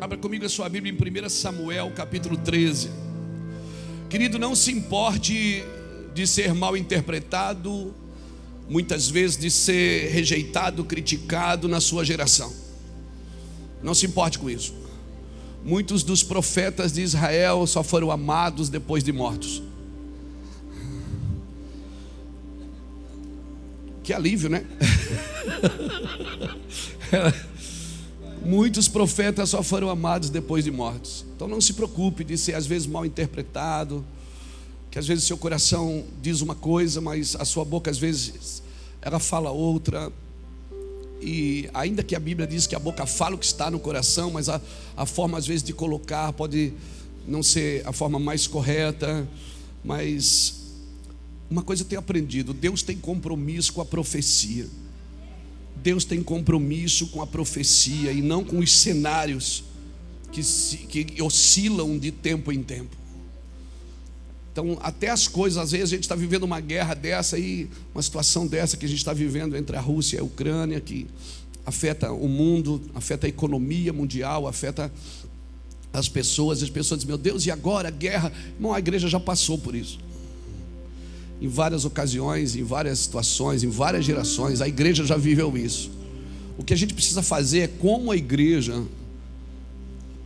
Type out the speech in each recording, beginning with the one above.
Abra comigo a sua Bíblia em 1 Samuel, capítulo 13. Querido, não se importe de ser mal interpretado, muitas vezes de ser rejeitado, criticado na sua geração. Não se importe com isso. Muitos dos profetas de Israel só foram amados depois de mortos. Que alívio, né? Muitos profetas só foram amados depois de mortos. Então não se preocupe de ser às vezes mal interpretado, que às vezes seu coração diz uma coisa, mas a sua boca às vezes ela fala outra. E ainda que a Bíblia diz que a boca fala o que está no coração, mas a forma às vezes de colocar pode não ser a forma mais correta. Mas uma coisa eu tenho aprendido: Deus tem compromisso com a profecia. Deus tem compromisso com a profecia e não com os cenários que oscilam de tempo em tempo. Então, até as coisas, às vezes a gente está vivendo uma guerra dessa aí, uma situação dessa que a gente está vivendo entre a Rússia e a Ucrânia, que afeta o mundo, afeta a economia mundial, afeta as pessoas dizem: meu Deus, e agora a guerra? Irmão, a igreja já passou por isso. Em várias ocasiões, em várias situações, em várias gerações, a igreja já viveu isso. O que a gente precisa fazer é como a igreja.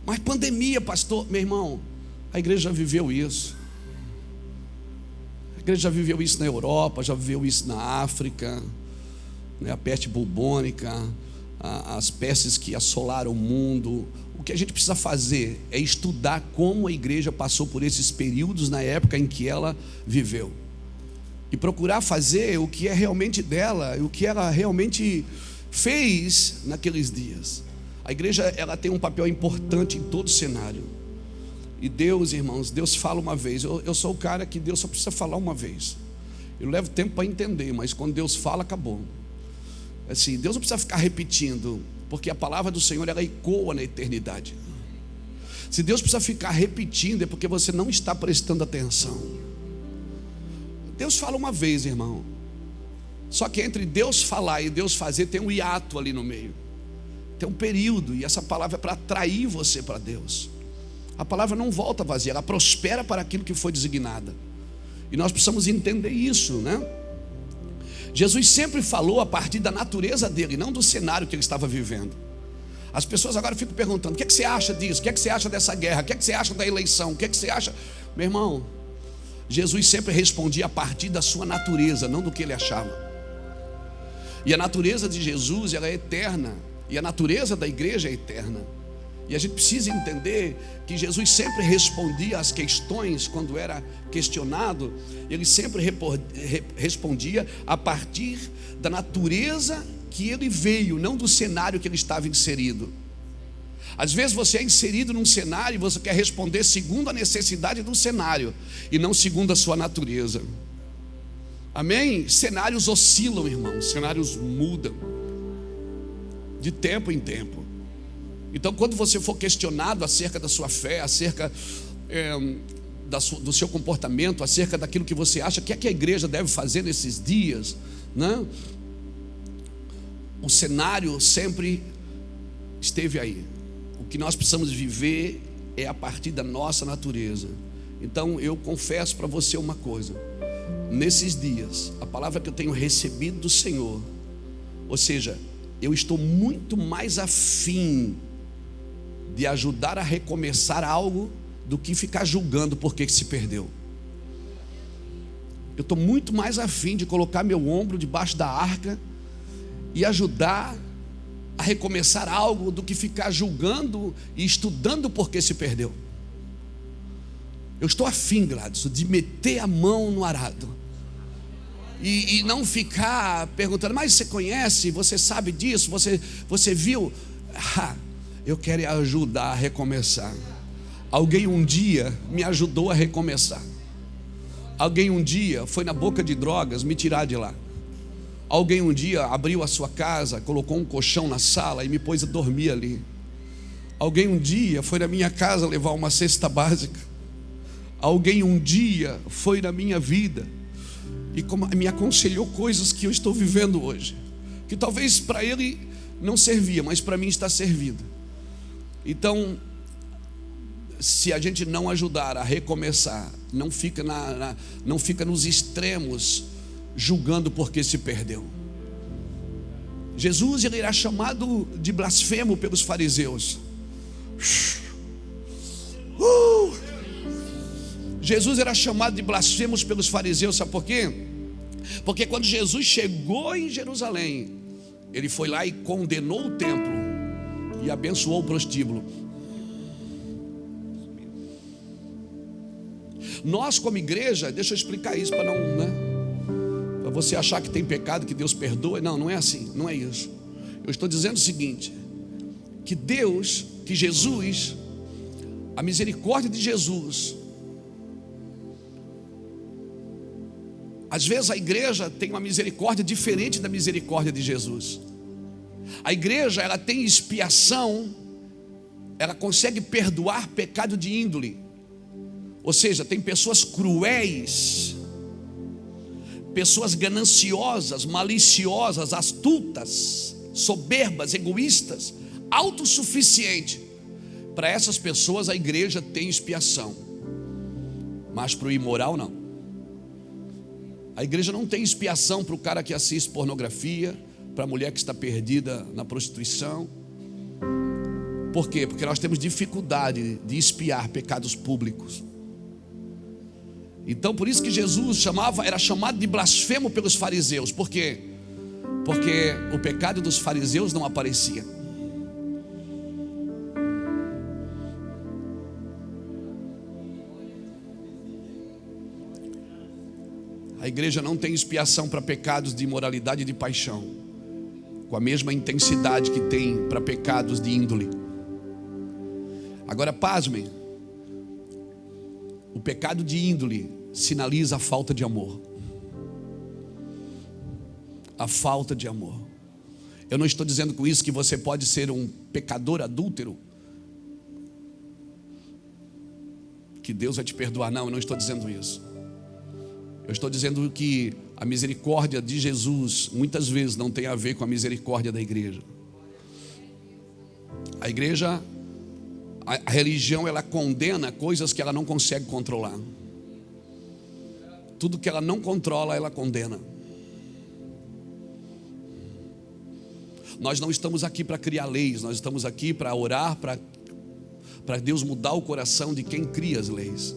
Mas pandemia, pastor, meu irmão, a igreja já viveu isso. A igreja já viveu isso na Europa, já viveu isso na África, né? A peste bubônica, as pestes que assolaram o mundo. O que a gente precisa fazer é estudar como a igreja passou por esses períodos na época em que ela viveu. E procurar fazer o que é realmente dela, o que ela realmente fez naqueles dias. A igreja, ela tem um papel importante em todo cenário. E Deus, irmãos, Deus fala uma vez. Eu sou o cara que Deus só precisa falar uma vez. Eu levo tempo para entender, mas quando Deus fala, acabou. Assim, Deus não precisa ficar repetindo, porque a palavra do Senhor, ela ecoa na eternidade. Se Deus precisa ficar repetindo, é porque você não está prestando atenção. Deus fala uma vez, irmão. Só que entre Deus falar e Deus fazer tem um hiato ali no meio. Tem um período, e essa palavra é para atrair você para Deus. A palavra não volta vazia, ela prospera para aquilo que foi designada. E nós precisamos entender isso, né? Jesus sempre falou a partir da natureza dele, não do cenário que ele estava vivendo. As pessoas agora ficam perguntando: o que é que você acha disso? O que é que você acha dessa guerra? O que é que você acha da eleição? O que é que você acha? Meu irmão, Jesus sempre respondia a partir da sua natureza, não do que ele achava. E a natureza de Jesus, ela é eterna. E a natureza da igreja é eterna. E a gente precisa entender que Jesus sempre respondia às questões. Quando era questionado, ele sempre respondia a partir da natureza que ele veio, não do cenário que ele estava inserido. Às vezes você é inserido num cenário e você quer responder segundo a necessidade do cenário e não segundo a sua natureza. Amém? Cenários oscilam, irmãos. Cenários mudam de tempo em tempo. Então, quando você for questionado acerca da sua fé, acerca do seu comportamento, acerca daquilo que você acha, o que é que a igreja deve fazer nesses dias, né? O cenário sempre esteve aí. O que nós precisamos viver é a partir da nossa natureza. Então eu confesso para você uma coisa: nesses dias, a palavra que eu tenho recebido do Senhor, ou seja, eu estou muito mais afim de ajudar a recomeçar algo do que ficar julgando por que se perdeu. Eu estou muito mais afim de colocar meu ombro debaixo da arca e ajudar a recomeçar algo do que ficar julgando e estudando por que se perdeu. Eu estou afim, Gladys, de meter a mão no arado e não ficar perguntando: mas você conhece, você sabe disso, você viu? Eu quero ajudar a recomeçar. Alguém um dia me ajudou a recomeçar. Alguém um dia foi na boca de drogas me tirar de lá. Alguém um dia abriu a sua casa, colocou um colchão na sala e me pôs a dormir ali. Alguém um dia foi na minha casa levar uma cesta básica. Alguém um dia foi na minha vida e me aconselhou coisas que eu estou vivendo hoje, que talvez para ele não servia, mas para mim está servindo. Então, se a gente não ajudar a recomeçar, não fica nos extremos julgando porque se perdeu. Jesus, ele era chamado de blasfemo pelos fariseus. Jesus era chamado de blasfemos pelos fariseus, sabe por quê? Porque quando Jesus chegou em Jerusalém, ele foi lá e condenou o templo e abençoou o prostíbulo. Nós, como igreja, deixa eu explicar isso para não, né? Para você achar que tem pecado que Deus perdoa. Não, não é assim, não é isso. Eu estou dizendo o seguinte: que Deus, que Jesus, a misericórdia de Jesus. Às vezes a igreja tem uma misericórdia diferente da misericórdia de Jesus. A igreja, ela tem expiação, ela consegue perdoar pecado de índole. Ou seja, tem pessoas cruéis, pessoas gananciosas, maliciosas, astutas, soberbas, egoístas, autossuficientes. Para essas pessoas a igreja tem expiação, mas para o imoral não. A igreja não tem expiação para o cara que assiste pornografia, para a mulher que está perdida na prostituição. Por quê? Porque nós temos dificuldade de expiar pecados públicos. Então por isso que Jesus era chamado de blasfemo pelos fariseus. Por quê? Porque o pecado dos fariseus não aparecia. A igreja não tem expiação para pecados de imoralidade e de paixão, com a mesma intensidade que tem para pecados de índole. Agora pasmem, o pecado de índole sinaliza a falta de amor. A falta de amor. Eu não estou dizendo com isso que você pode ser um pecador adúltero, que Deus vai te perdoar. Não, eu não estou dizendo isso. Eu estou dizendo que a misericórdia de Jesus muitas vezes não tem a ver com a misericórdia da igreja. A igreja, a religião, ela condena coisas que ela não consegue controlar. Tudo que ela não controla, ela condena. Nós não estamos aqui para criar leis, nós estamos aqui para orar, para Deus mudar o coração de quem cria as leis.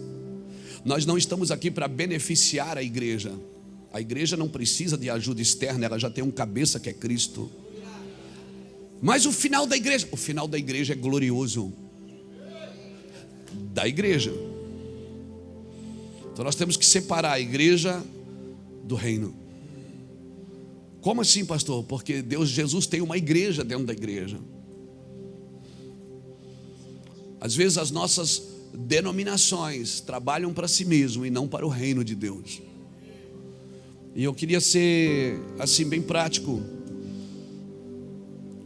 Nós não estamos aqui para beneficiar a igreja. A igreja não precisa de ajuda externa, ela já tem um cabeça que é Cristo. Mas o final da igreja é glorioso. Da igreja. Então nós temos que separar a igreja do reino. Como assim, pastor? Porque Jesus tem uma igreja dentro da igreja. Às vezes as nossas denominações trabalham para si mesmo e não para o reino de Deus. E eu queria ser assim bem prático,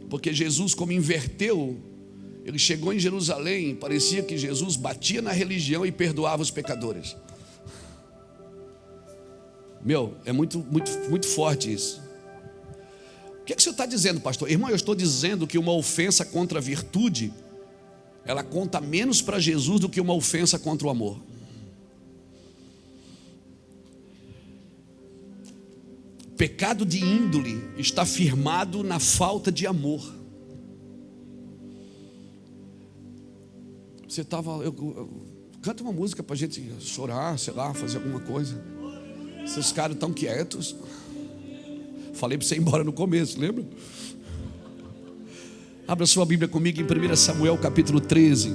porque Jesus, como inverteu, ele chegou em Jerusalém, parecia que Jesus batia na religião e perdoava os pecadores. É muito forte isso. O que você está dizendo, pastor? Irmão, eu estou dizendo que uma ofensa contra a virtude, ela conta menos para Jesus do que uma ofensa contra o amor. Pecado de índole está firmado na falta de amor. Você estava... Canta uma música para a gente chorar, sei lá, fazer alguma coisa. Esses caras estão quietos. Falei para você ir embora no começo, lembra? Abra sua Bíblia comigo em 1 Samuel capítulo 13.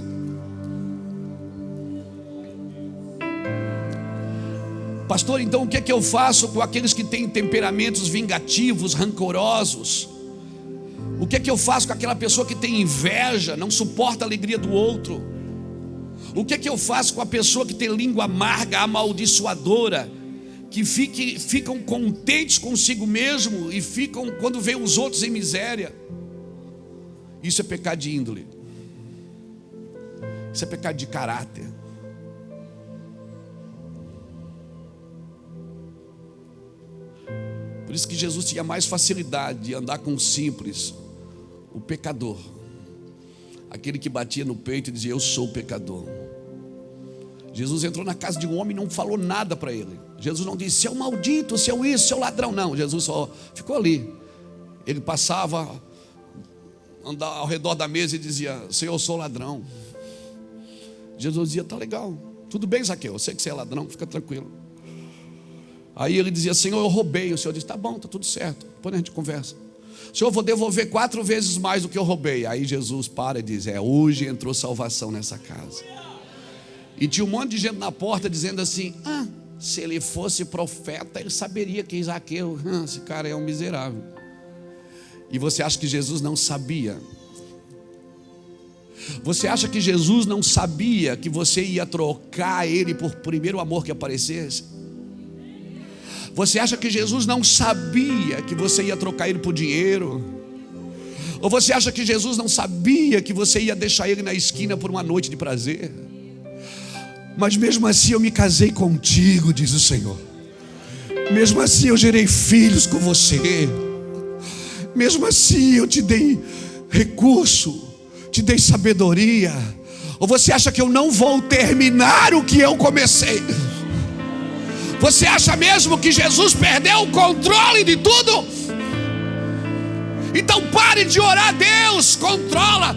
Pastor, então o que é que eu faço com aqueles que têm temperamentos vingativos, rancorosos? O que é que eu faço com aquela pessoa que tem inveja, não suporta a alegria do outro? O que é que eu faço com a pessoa que tem língua amarga, amaldiçoadora, que ficam contentes consigo mesmo e ficam quando vê os outros em miséria? Isso é pecado de índole. Isso é pecado de caráter. Por isso que Jesus tinha mais facilidade de andar com o simples, o pecador. aquele que batia no peito e dizia: eu sou pecador. Jesus entrou na casa de um homem e não falou nada para ele. Jesus não disse: seu maldito, seu isso, seu ladrão. Não, Jesus só ficou ali. Ele passava, andava ao redor da mesa e dizia: Senhor, eu sou ladrão. Jesus dizia: tá legal, tudo bem, Zaqueu, eu sei que você é ladrão, fica tranquilo. Aí ele dizia: Senhor, eu roubei. O Senhor disse: tá bom, tá tudo certo, depois a gente conversa. Senhor, eu vou devolver 4 vezes mais do que eu roubei. Aí Jesus para e diz: hoje entrou salvação nessa casa. E tinha um monte de gente na porta dizendo assim: se ele fosse profeta, ele saberia que Zaqueu, esse cara é um miserável. E você acha que Jesus não sabia? Você acha que Jesus não sabia que você ia trocar ele por primeiro amor que aparecesse? Você acha que Jesus não sabia que você ia trocar ele por dinheiro? Ou você acha que Jesus não sabia que você ia deixar ele na esquina por uma noite de prazer? Mas mesmo assim eu me casei contigo, diz o Senhor. Mesmo assim eu gerei filhos com você. Mesmo assim eu te dei recurso, te dei sabedoria. Ou você acha que eu não vou terminar o que eu comecei? Você acha mesmo que Jesus perdeu o controle de tudo? Então pare de orar a Deus, controla.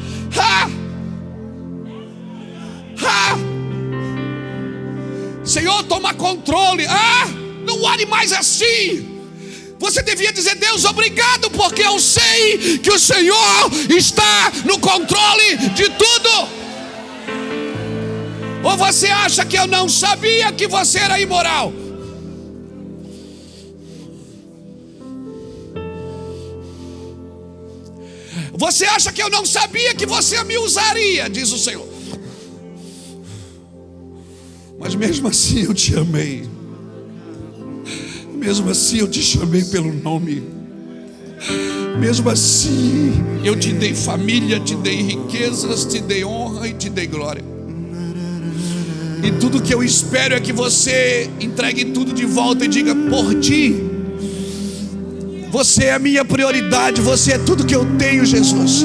Senhor, toma controle. Não ore mais assim. Você devia dizer: Deus, obrigado, porque eu sei que o Senhor está no controle de tudo. Ou você acha que eu não sabia que você era imoral? Você acha que eu não sabia que você me usaria, diz o Senhor. Mas mesmo assim eu te amei. Mesmo assim eu te chamei pelo nome. Mesmo assim eu te dei família, te dei riquezas, te dei honra e te dei glória. E tudo que eu espero é que você entregue tudo de volta e diga: por ti, você é a minha prioridade, você é tudo que eu tenho, Jesus.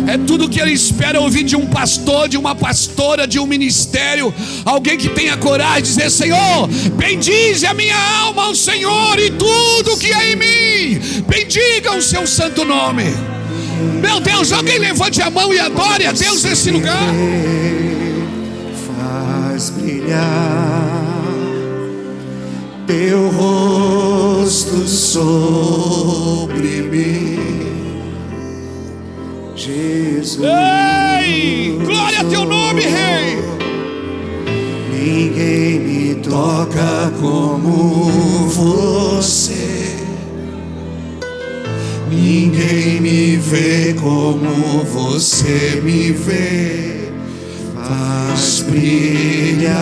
É tudo que ele espera ouvir de um pastor, de uma pastora, de um ministério. Alguém que tenha coragem de dizer: Senhor, bendize a minha alma ao Senhor e tudo que é em mim. Bendiga o seu santo nome. Meu Deus, alguém levante a mão e adore a Deus nesse lugar. Faz brilhar teu rosto sobre mim, Jesus. Ei, glória a teu nome, Rei. Ninguém me toca como você. Ninguém me vê como você me vê. Faz brilhar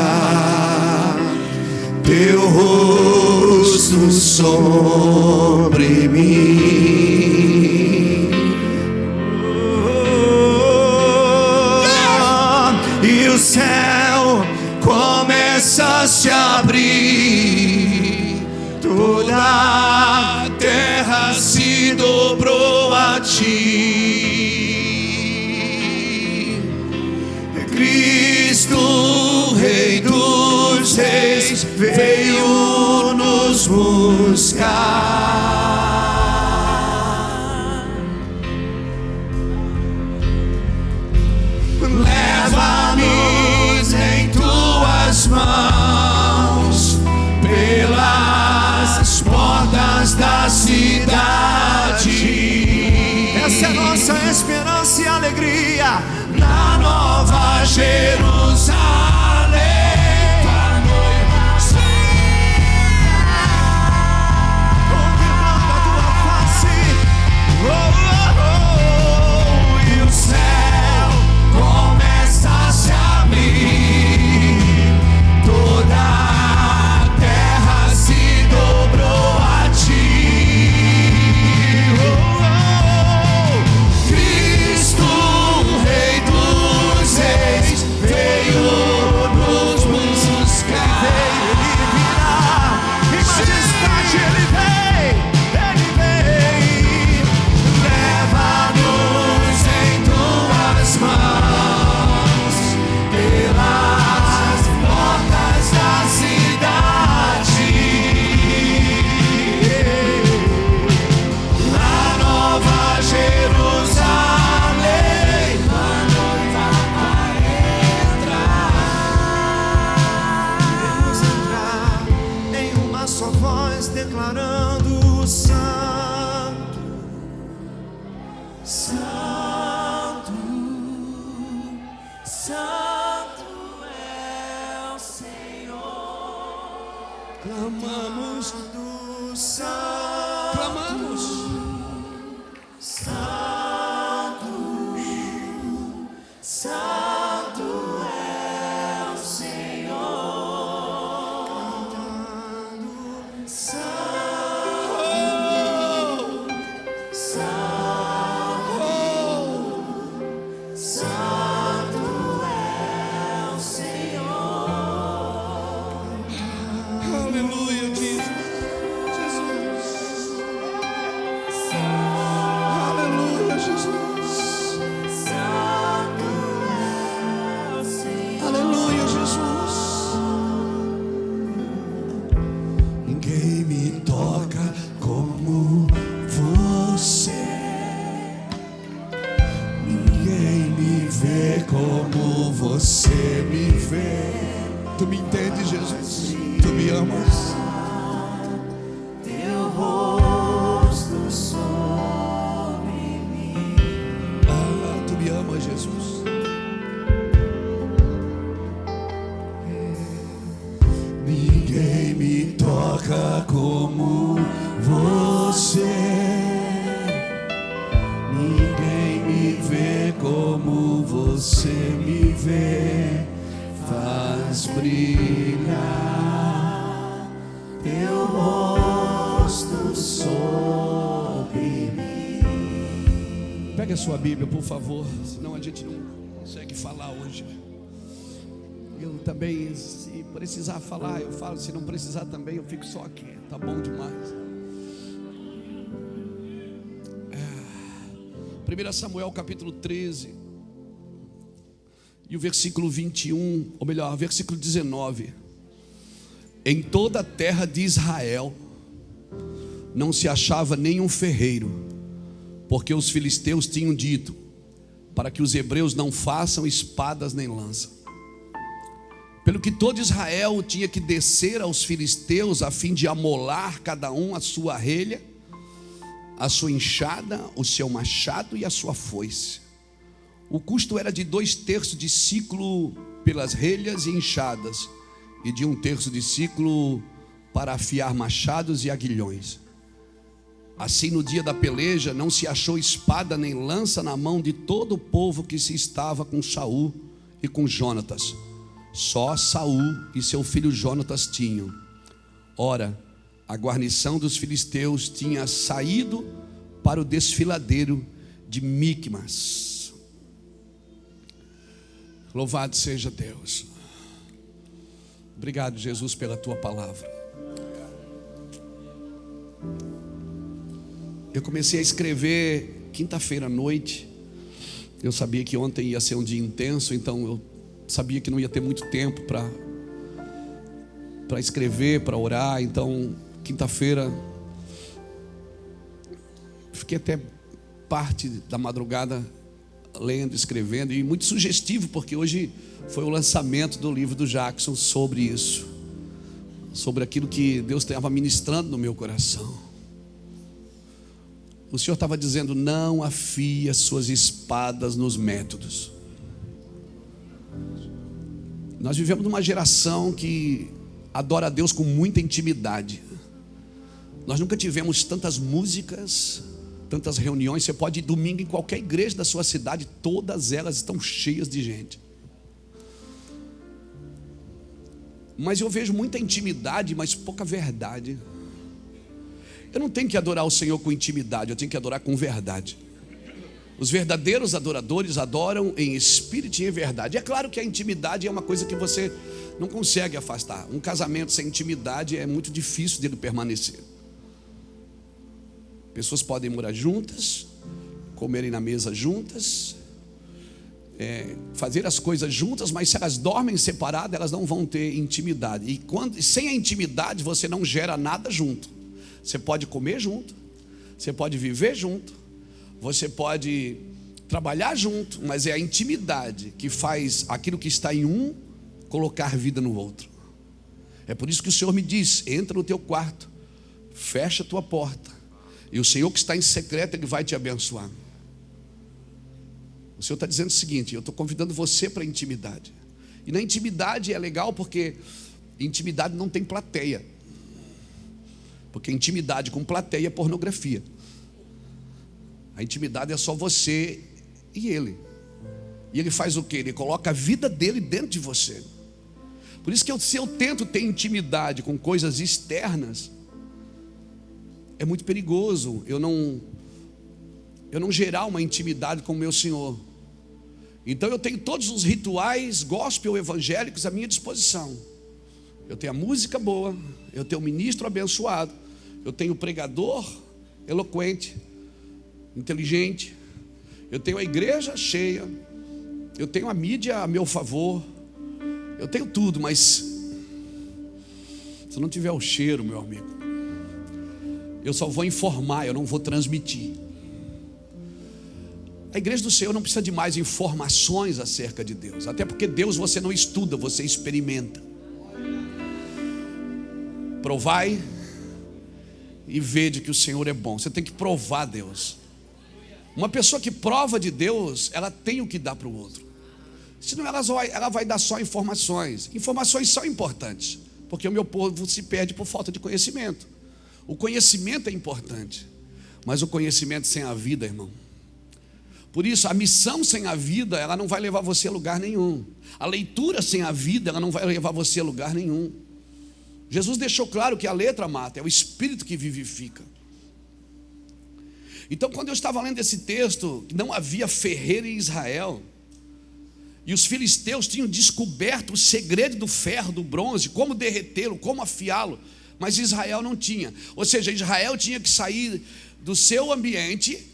teu rosto sobre mim. E o céu começa a se abrir, toda a terra se dobrou a ti. Cristo, Rei dos Reis, veio nos buscar. Leva-nos em tuas mãos pelas portas da cidade. Essa é a nossa esperança e alegria na Nova Jerusalém. Cristo, Rei dos Reis, veio vê como você me vê. Tu me entende, Jesus? Tu me amas. Teu rosto sobre mim. Ah, tu me amas, Jesus. Ninguém me toca como você. Ninguém me vê como você me vê. Faz brilhar Teu rosto sobre mim. Pega a sua Bíblia, por favor, senão a gente não consegue falar hoje. Eu também, se precisar falar, eu falo. Se não precisar também, eu fico só aqui. Tá bom demais. 1 Samuel capítulo 13 e o versículo 21, ou melhor, versículo 19. Em toda a terra de Israel não se achava nenhum ferreiro, porque os filisteus tinham dito para que os hebreus não façam espadas nem lança. Pelo que todo Israel tinha que descer aos filisteus a fim de amolar cada um a sua relha, a sua enxada, o seu machado e a sua foice. O custo era de 2/3 de siclo pelas relhas e enxadas, e de 1/3 de siclo para afiar machados e aguilhões. Assim, no dia da peleja, não se achou espada nem lança na mão de todo o povo que se estava com Saul e com Jonatas. Só Saul e seu filho Jonatas tinham. Ora, a guarnição dos filisteus tinha saído para o desfiladeiro de Micmas. Louvado seja Deus. Obrigado, Jesus, pela tua palavra. Eu comecei a escrever quinta-feira à noite. Eu sabia que ontem ia ser um dia intenso, então eu sabia que não ia ter muito tempo para escrever, para orar. Então, quinta-feira, fiquei até parte da madrugada lendo, escrevendo, e muito sugestivo, porque hoje foi o lançamento do livro do Jackson sobre isso, sobre aquilo que Deus estava ministrando no meu coração. O Senhor estava dizendo: não afie as suas espadas nos métodos. Nós vivemos numa geração que adora a Deus com muita intimidade. Nós nunca tivemos tantas músicas, tantas reuniões. Você pode ir domingo em qualquer igreja da sua cidade, todas elas estão cheias de gente. Mas eu vejo muita intimidade, mas pouca verdade. Eu não tenho que adorar o Senhor com intimidade, eu tenho que adorar com verdade. Os verdadeiros adoradores adoram em espírito e em verdade. É claro que a intimidade é uma coisa que você não consegue afastar. Um casamento sem intimidade é muito difícil dele permanecer. Pessoas podem morar juntas, comerem na mesa juntas, fazer as coisas juntas, mas se elas dormem separadas, elas não vão ter intimidade. E sem a intimidade você não gera nada junto. Você pode comer junto, você pode viver junto, você pode trabalhar junto, mas é a intimidade que faz aquilo que está em um colocar vida no outro. É por isso que o Senhor me diz: entra no teu quarto, fecha a tua porta, e o Senhor que está em secreto, Ele vai te abençoar. O Senhor está dizendo o seguinte: eu estou convidando você para a intimidade. E na intimidade é legal porque intimidade não tem plateia. Porque intimidade com plateia é pornografia. A intimidade é só você e Ele. E Ele faz o quê? Ele coloca a vida dele dentro de você. Por isso que se eu tento ter intimidade com coisas externas, é muito perigoso eu não gerar uma intimidade com o meu Senhor. Então eu tenho todos os rituais gospel evangélicos à minha disposição. Eu tenho a música boa, eu tenho o ministro abençoado, eu tenho o pregador eloquente, inteligente, eu tenho a igreja cheia, eu tenho a mídia a meu favor, eu tenho tudo, mas se não tiver o cheiro, meu amigo, eu só vou informar, eu não vou transmitir. A igreja do Senhor não precisa de mais informações acerca de Deus, até porque Deus você não estuda, você experimenta. Provai e vede que o Senhor é bom. Você tem que provar Deus. Uma pessoa que prova de Deus, ela tem o que dar para o outro. Senão ela vai dar só informações. Informações são importantes, porque o meu povo se perde por falta de conhecimento. O conhecimento é importante, mas o conhecimento sem a vida, irmão. Por isso, a missão sem a vida, ela não vai levar você a lugar nenhum. A leitura sem a vida, ela não vai levar você a lugar nenhum. Jesus deixou claro que a letra mata, é o Espírito que vivifica. Então, quando eu estava lendo esse texto, que não havia ferreiro em Israel, e os filisteus tinham descoberto o segredo do ferro, do bronze, como derretê-lo, como afiá-lo, mas Israel não tinha. Ou seja, Israel tinha que sair do seu ambiente,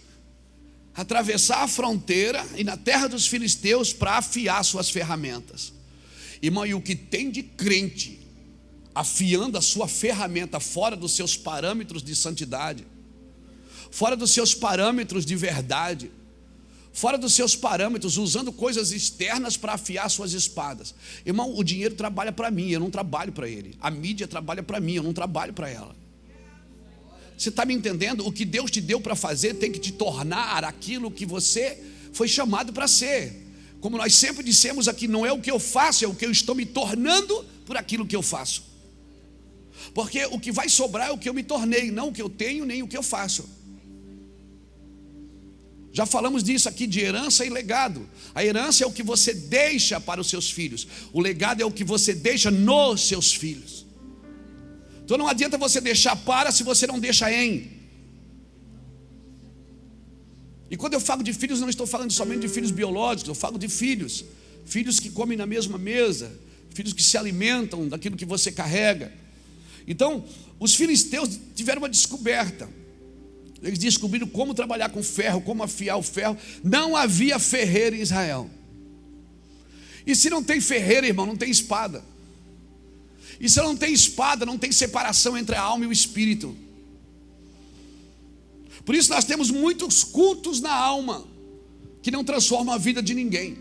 atravessar a fronteira e na terra dos filisteus para afiar suas ferramentas. Irmão, e o que tem de crente afiando a sua ferramenta fora dos seus parâmetros de santidade, fora dos seus parâmetros de verdade, fora dos seus parâmetros, usando coisas externas para afiar suas espadas. Irmão, o dinheiro trabalha para mim, eu não trabalho para ele. A mídia trabalha para mim, eu não trabalho para ela. Você está me entendendo? O que Deus te deu para fazer tem que te tornar aquilo que você foi chamado para ser. Como nós sempre dissemos aqui, não é o que eu faço, é o que eu estou me tornando por aquilo que eu faço. Porque o que vai sobrar é o que eu me tornei, não o que eu tenho, nem o que eu faço. Já falamos disso aqui, de herança e legado. A herança é o que você deixa para os seus filhos. O legado é o que você deixa nos seus filhos. Então não adianta você deixar para se você não deixa em. E quando eu falo de filhos, não estou falando somente de filhos biológicos, eu falo de filhos. Filhos que comem na mesma mesa, filhos que se alimentam daquilo que você carrega. Então, os filisteus tiveram uma descoberta. Eles descobriram como trabalhar com ferro, como afiar o ferro. Não havia ferreiro em Israel. E se não tem ferreiro, irmão, não tem espada. E se não tem espada, não tem separação entre a alma e o espírito. Por isso nós temos muitos cultos na alma que não transformam a vida de ninguém.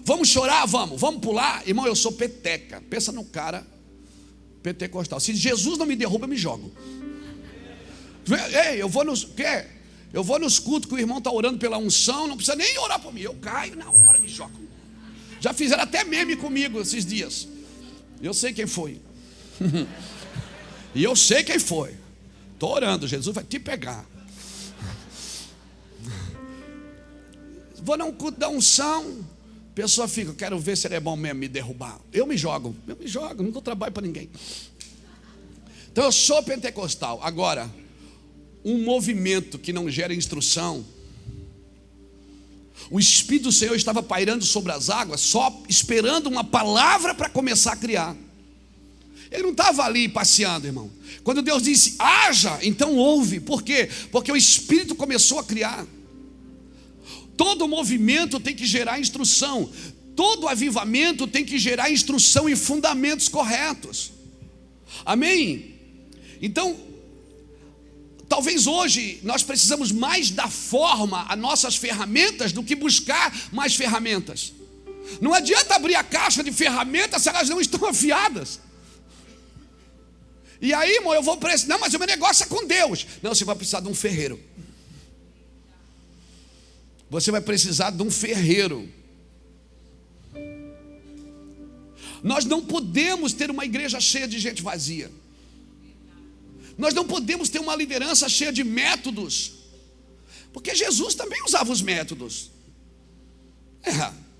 Vamos chorar? Vamos pular? Irmão, eu sou peteca. Pensa no cara pentecostal. Se Jesus não me derruba, eu me jogo. Ei, eu vou nos cultos que o irmão está orando pela unção, não precisa nem orar por mim, eu caio na hora, me jogo. Já fizeram até meme comigo esses dias. Eu sei quem foi. E eu sei quem foi. Estou orando, Jesus vai te pegar. Vou num culto da unção, a pessoa fica, eu quero ver se ele é bom mesmo me derrubar. Eu me jogo, não dou trabalho para ninguém. Então eu sou pentecostal. Agora, um movimento que não gera instrução. O Espírito do Senhor estava pairando sobre as águas, só esperando uma palavra para começar a criar. Ele não estava ali passeando, irmão. Quando Deus disse, haja, então ouve. Por quê? Porque o Espírito começou a criar. Todo movimento tem que gerar instrução. Todo avivamento tem que gerar instrução e fundamentos corretos. Amém? Então, talvez hoje nós precisamos mais dar forma a nossas ferramentas do que buscar mais ferramentas. Não adianta abrir a caixa de ferramentas se elas não estão afiadas. E aí, irmão, eu vou precisar. Não, mas o meu negócio é com Deus. Não, você vai precisar de um ferreiro. Você vai precisar de um ferreiro. Nós não podemos ter uma igreja cheia de gente vazia. Nós não podemos ter uma liderança cheia de métodos, porque Jesus também usava os métodos.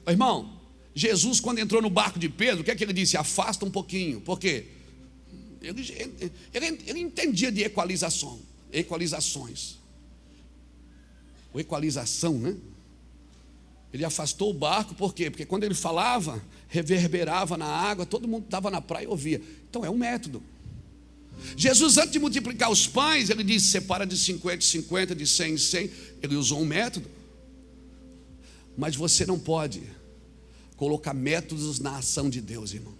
Irmão, Jesus, quando entrou no barco de Pedro, o que é que ele disse? Afasta um pouquinho. Por quê? Ele entendia de equalizações. Ou equalização, né? Ele afastou o barco, por quê? Porque quando ele falava, reverberava na água, todo mundo estava na praia e ouvia. Então é um método. Jesus, antes de multiplicar os pães, ele disse, separa de 50 em 50, de 100 em 100. Ele usou um método. Mas você não pode colocar métodos na ação de Deus, irmão.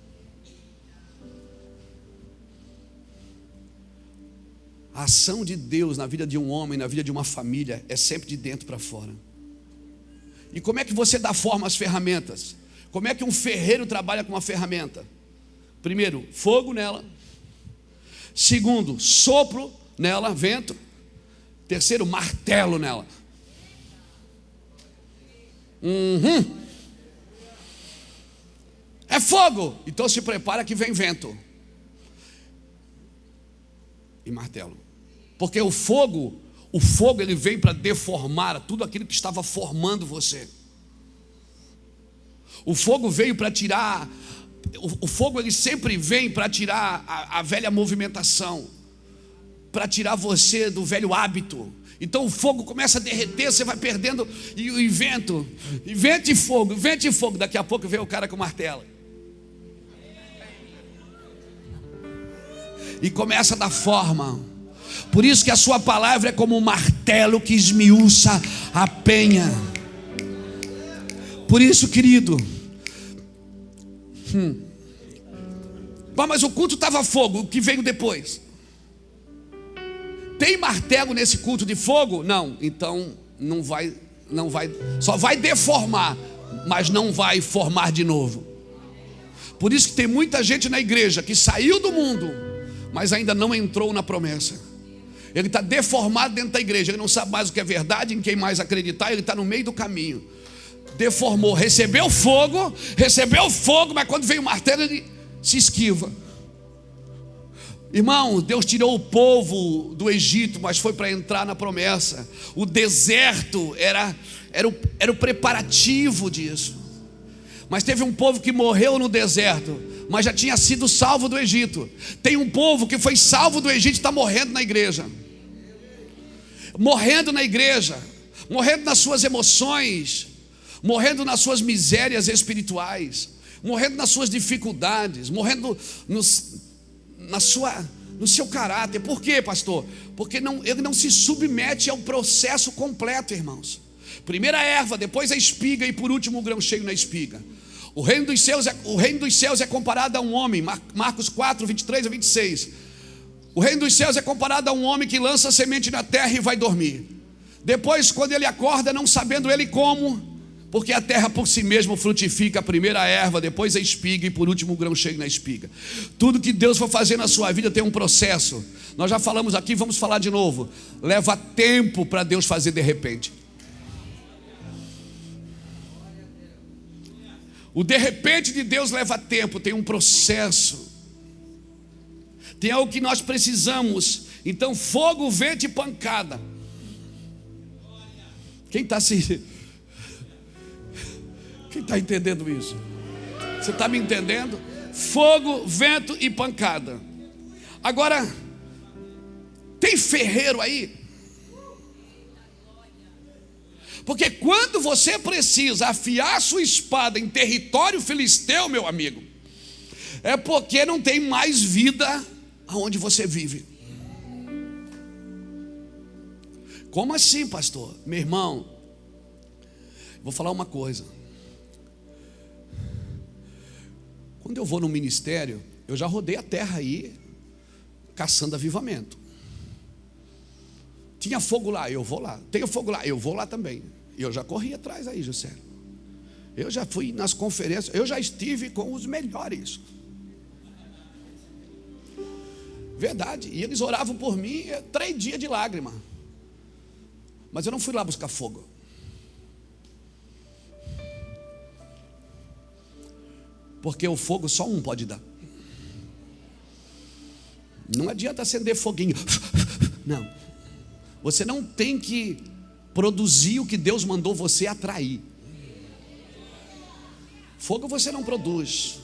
A ação de Deus na vida de um homem, na vida de uma família, é sempre de dentro para fora. E como é que você dá forma às ferramentas? Como é que um ferreiro trabalha com uma ferramenta? Primeiro, fogo nela. Segundo, sopro nela, vento. Terceiro, martelo nela. É fogo, então se prepara que vem vento e martelo. Porque o fogo ele vem para deformar tudo aquilo que estava formando você. O fogo veio para tirar, o fogo ele sempre vem para tirar a velha movimentação, para tirar você do velho hábito. Então o fogo começa a derreter, você vai perdendo, e vento e fogo, daqui a pouco vem o cara com martelo. E começa a dar forma. Por isso que a sua palavra é como um martelo que esmiuça a penha. Por isso, querido, mas o culto estava fogo, o que veio depois? Tem martelo nesse culto de fogo? Não, então não vai, só vai deformar, mas não vai formar de novo. Por isso que tem muita gente na igreja que saiu do mundo, mas ainda não entrou na promessa. Ele está deformado dentro da igreja, ele não sabe mais o que é verdade, em quem mais acreditar, ele está no meio do caminho. Deformou, recebeu fogo, mas quando veio o martelo ele se esquiva. Irmão, Deus tirou o povo do Egito, mas foi para entrar na promessa. O deserto era o preparativo disso. Mas teve um povo que morreu no deserto, mas já tinha sido salvo do Egito. Tem um povo que foi salvo do Egito e está morrendo na igreja. Morrendo na igreja, morrendo nas suas emoções, morrendo nas suas misérias espirituais, morrendo nas suas dificuldades, morrendo no seu caráter. Por quê, pastor? Porque ele não se submete ao processo completo, irmãos. Primeiro a erva, depois a espiga e por último o grão cheio na espiga. O reino dos céus é comparado a um homem, Marcos 4, 23 a 26. O reino dos céus é comparado a um homem que lança a semente na terra e vai dormir. Depois, quando ele acorda, não sabendo ele como, porque a terra por si mesma frutifica, primeiro a erva, depois a espiga e por último o grão cheio na espiga. Tudo que Deus for fazer na sua vida tem um processo. Nós já falamos aqui, vamos falar de novo. Leva tempo para Deus fazer de repente. O de repente de Deus leva tempo, tem um processo. Tem algo que nós precisamos. Então, fogo, vento e pancada. Quem está entendendo isso? Você está me entendendo? Fogo, vento e pancada. Agora, tem ferreiro aí? Porque quando você precisa afiar sua espada em território filisteu, meu amigo, é porque não tem mais vida aonde você vive. Como assim, pastor? Meu irmão, vou falar uma coisa. Quando eu vou no ministério, eu já rodei a terra aí, caçando avivamento. Tinha fogo lá, eu vou lá. Tem fogo lá, eu vou lá também. Eu já corri atrás aí, José. Eu já fui nas conferências, eu já estive com os melhores. Verdade, e eles oravam por mim 3 dias de lágrima. Mas eu não fui lá buscar fogo. Porque o fogo só um pode dar. Não adianta acender foguinho. Não. Você não tem que produzir o que Deus mandou você atrair. Fogo você não produz.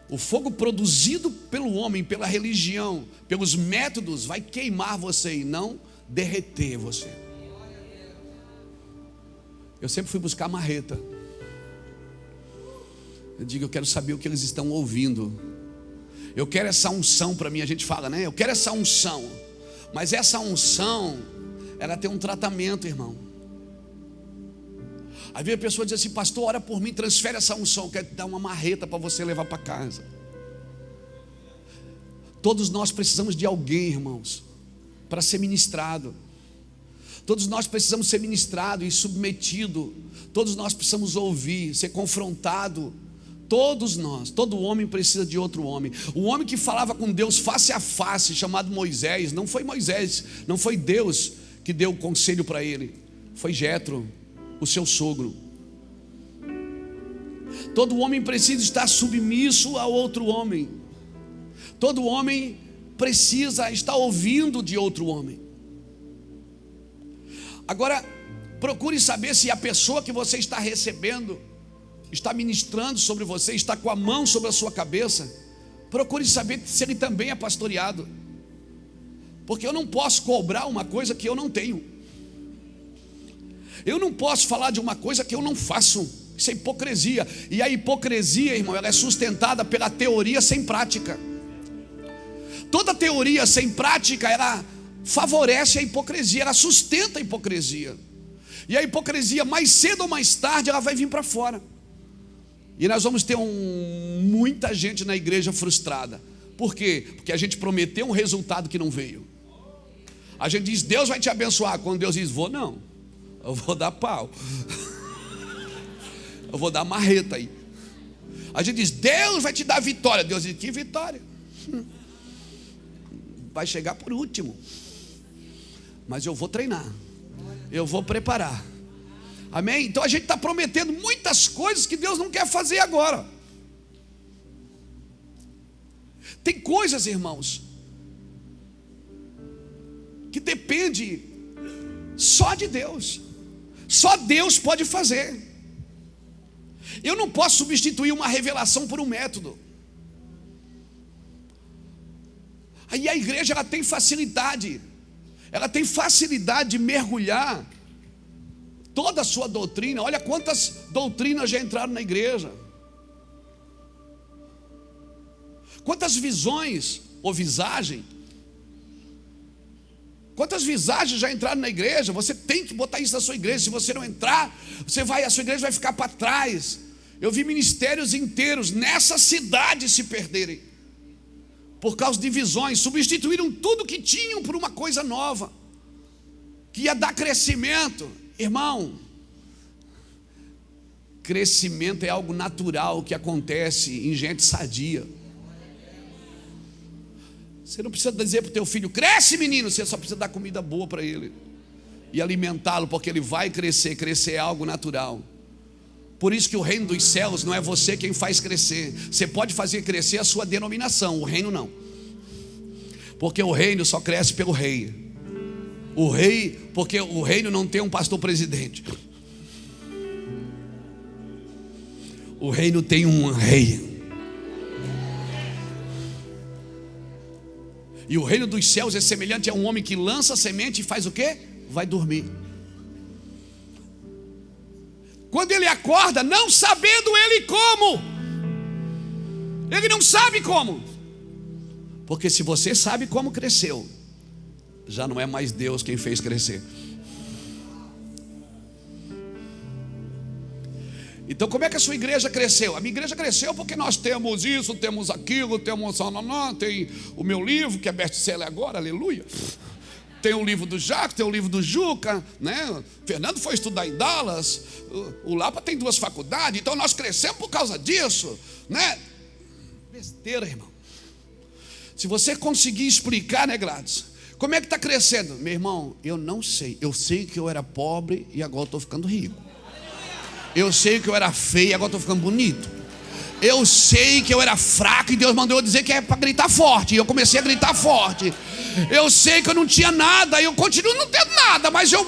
O fogo produzido pelo homem, pela religião, pelos métodos, vai queimar você e não derreter você. Eu sempre fui buscar marreta. Eu digo, eu quero saber o que eles estão ouvindo. Eu quero essa unção para mim. A gente fala, né? Eu quero essa unção. Mas essa unção, ela tem um tratamento, irmão. Às vezes a pessoa diz assim, pastor, ora por mim, transfere essa unção. Eu quero te dar uma marreta para você levar para casa. Todos nós precisamos de alguém, irmãos, para ser ministrado. Todos nós precisamos ser ministrado e submetido. Todos nós precisamos ouvir, ser confrontado. Todos nós, todo homem precisa de outro homem. O homem que falava com Deus face a face, chamado Moisés, não foi Moisés, não foi Deus que deu o conselho para ele, foi Jetro, o seu sogro. Todo homem precisa estar submisso a outro homem. Todo homem precisa estar ouvindo de outro homem. Agora, procure saber se a pessoa que você está recebendo, está ministrando sobre você, está com a mão sobre a sua cabeça. Procure saber se ele também é pastoreado, porque eu não posso cobrar uma coisa que eu não tenho. Eu não posso falar de uma coisa que eu não faço. Isso é hipocrisia. E a hipocrisia, irmão, ela é sustentada pela teoria sem prática. Toda teoria sem prática, ela favorece a hipocrisia, ela sustenta a hipocrisia. E a hipocrisia, mais cedo ou mais tarde, ela vai vir para fora. E nós vamos ter muita gente na igreja frustrada. Por quê? Porque a gente prometeu um resultado que não veio. A gente diz, Deus vai te abençoar. Quando Deus diz, vou não, eu vou dar pau, eu vou dar marreta aí. A gente diz, Deus vai te dar vitória. Deus diz, que vitória? Vai chegar por último. Mas eu vou treinar, eu vou preparar. Amém? Então a gente está prometendo muitas coisas que Deus não quer fazer agora. Tem coisas, irmãos, que depende só de Deus. Só Deus pode fazer. Eu não posso substituir uma revelação por um método. Aí a igreja, ela tem facilidade. Ela tem facilidade de mergulhar toda a sua doutrina. Olha quantas doutrinas já entraram na igreja. Quantas visões ou visagem. Quantas visagens já entraram na igreja. Você tem que botar isso na sua igreja. Se você não entrar, a sua igreja vai ficar para trás. Eu vi ministérios inteiros nessa cidade se perderem por causa de visões. Substituíram tudo que tinham por uma coisa nova, que ia dar crescimento. Irmão, crescimento é algo natural que acontece em gente sadia. Você não precisa dizer para o teu filho, cresce menino, você só precisa dar comida boa para ele e alimentá-lo, porque ele vai crescer. Crescer é algo natural. Por isso que o reino dos céus não é você quem faz crescer. Você pode fazer crescer a sua denominação, o reino não, porque o reino só cresce pelo rei. O rei, porque o reino não tem um pastor presidente. O reino tem um rei. E o reino dos céus é semelhante a um homem que lança a semente e faz o quê? Vai dormir. Quando ele acorda, não sabendo ele como. Ele não sabe como. Porque se você sabe como cresceu, já não é mais Deus quem fez crescer. Então como é que a sua igreja cresceu? A minha igreja cresceu porque nós temos isso, temos aquilo, temos tem o meu livro que é best-seller agora, aleluia. Tem o livro do Jaco, tem o livro do Juca, né? Fernando foi estudar em Dallas, o Lapa tem 2 faculdades, então nós crescemos por causa disso, né? Besteira, irmão. Se você conseguir explicar, né, Gladys? Como é que está crescendo? Meu irmão, eu não sei. Eu sei que eu era pobre e agora estou ficando rico. Eu sei que eu era feio e agora estou ficando bonito. Eu sei que eu era fraco e Deus mandou eu dizer que é para gritar forte. E eu comecei a gritar forte. Eu sei que eu não tinha nada, eu continuo não tendo nada, mas eu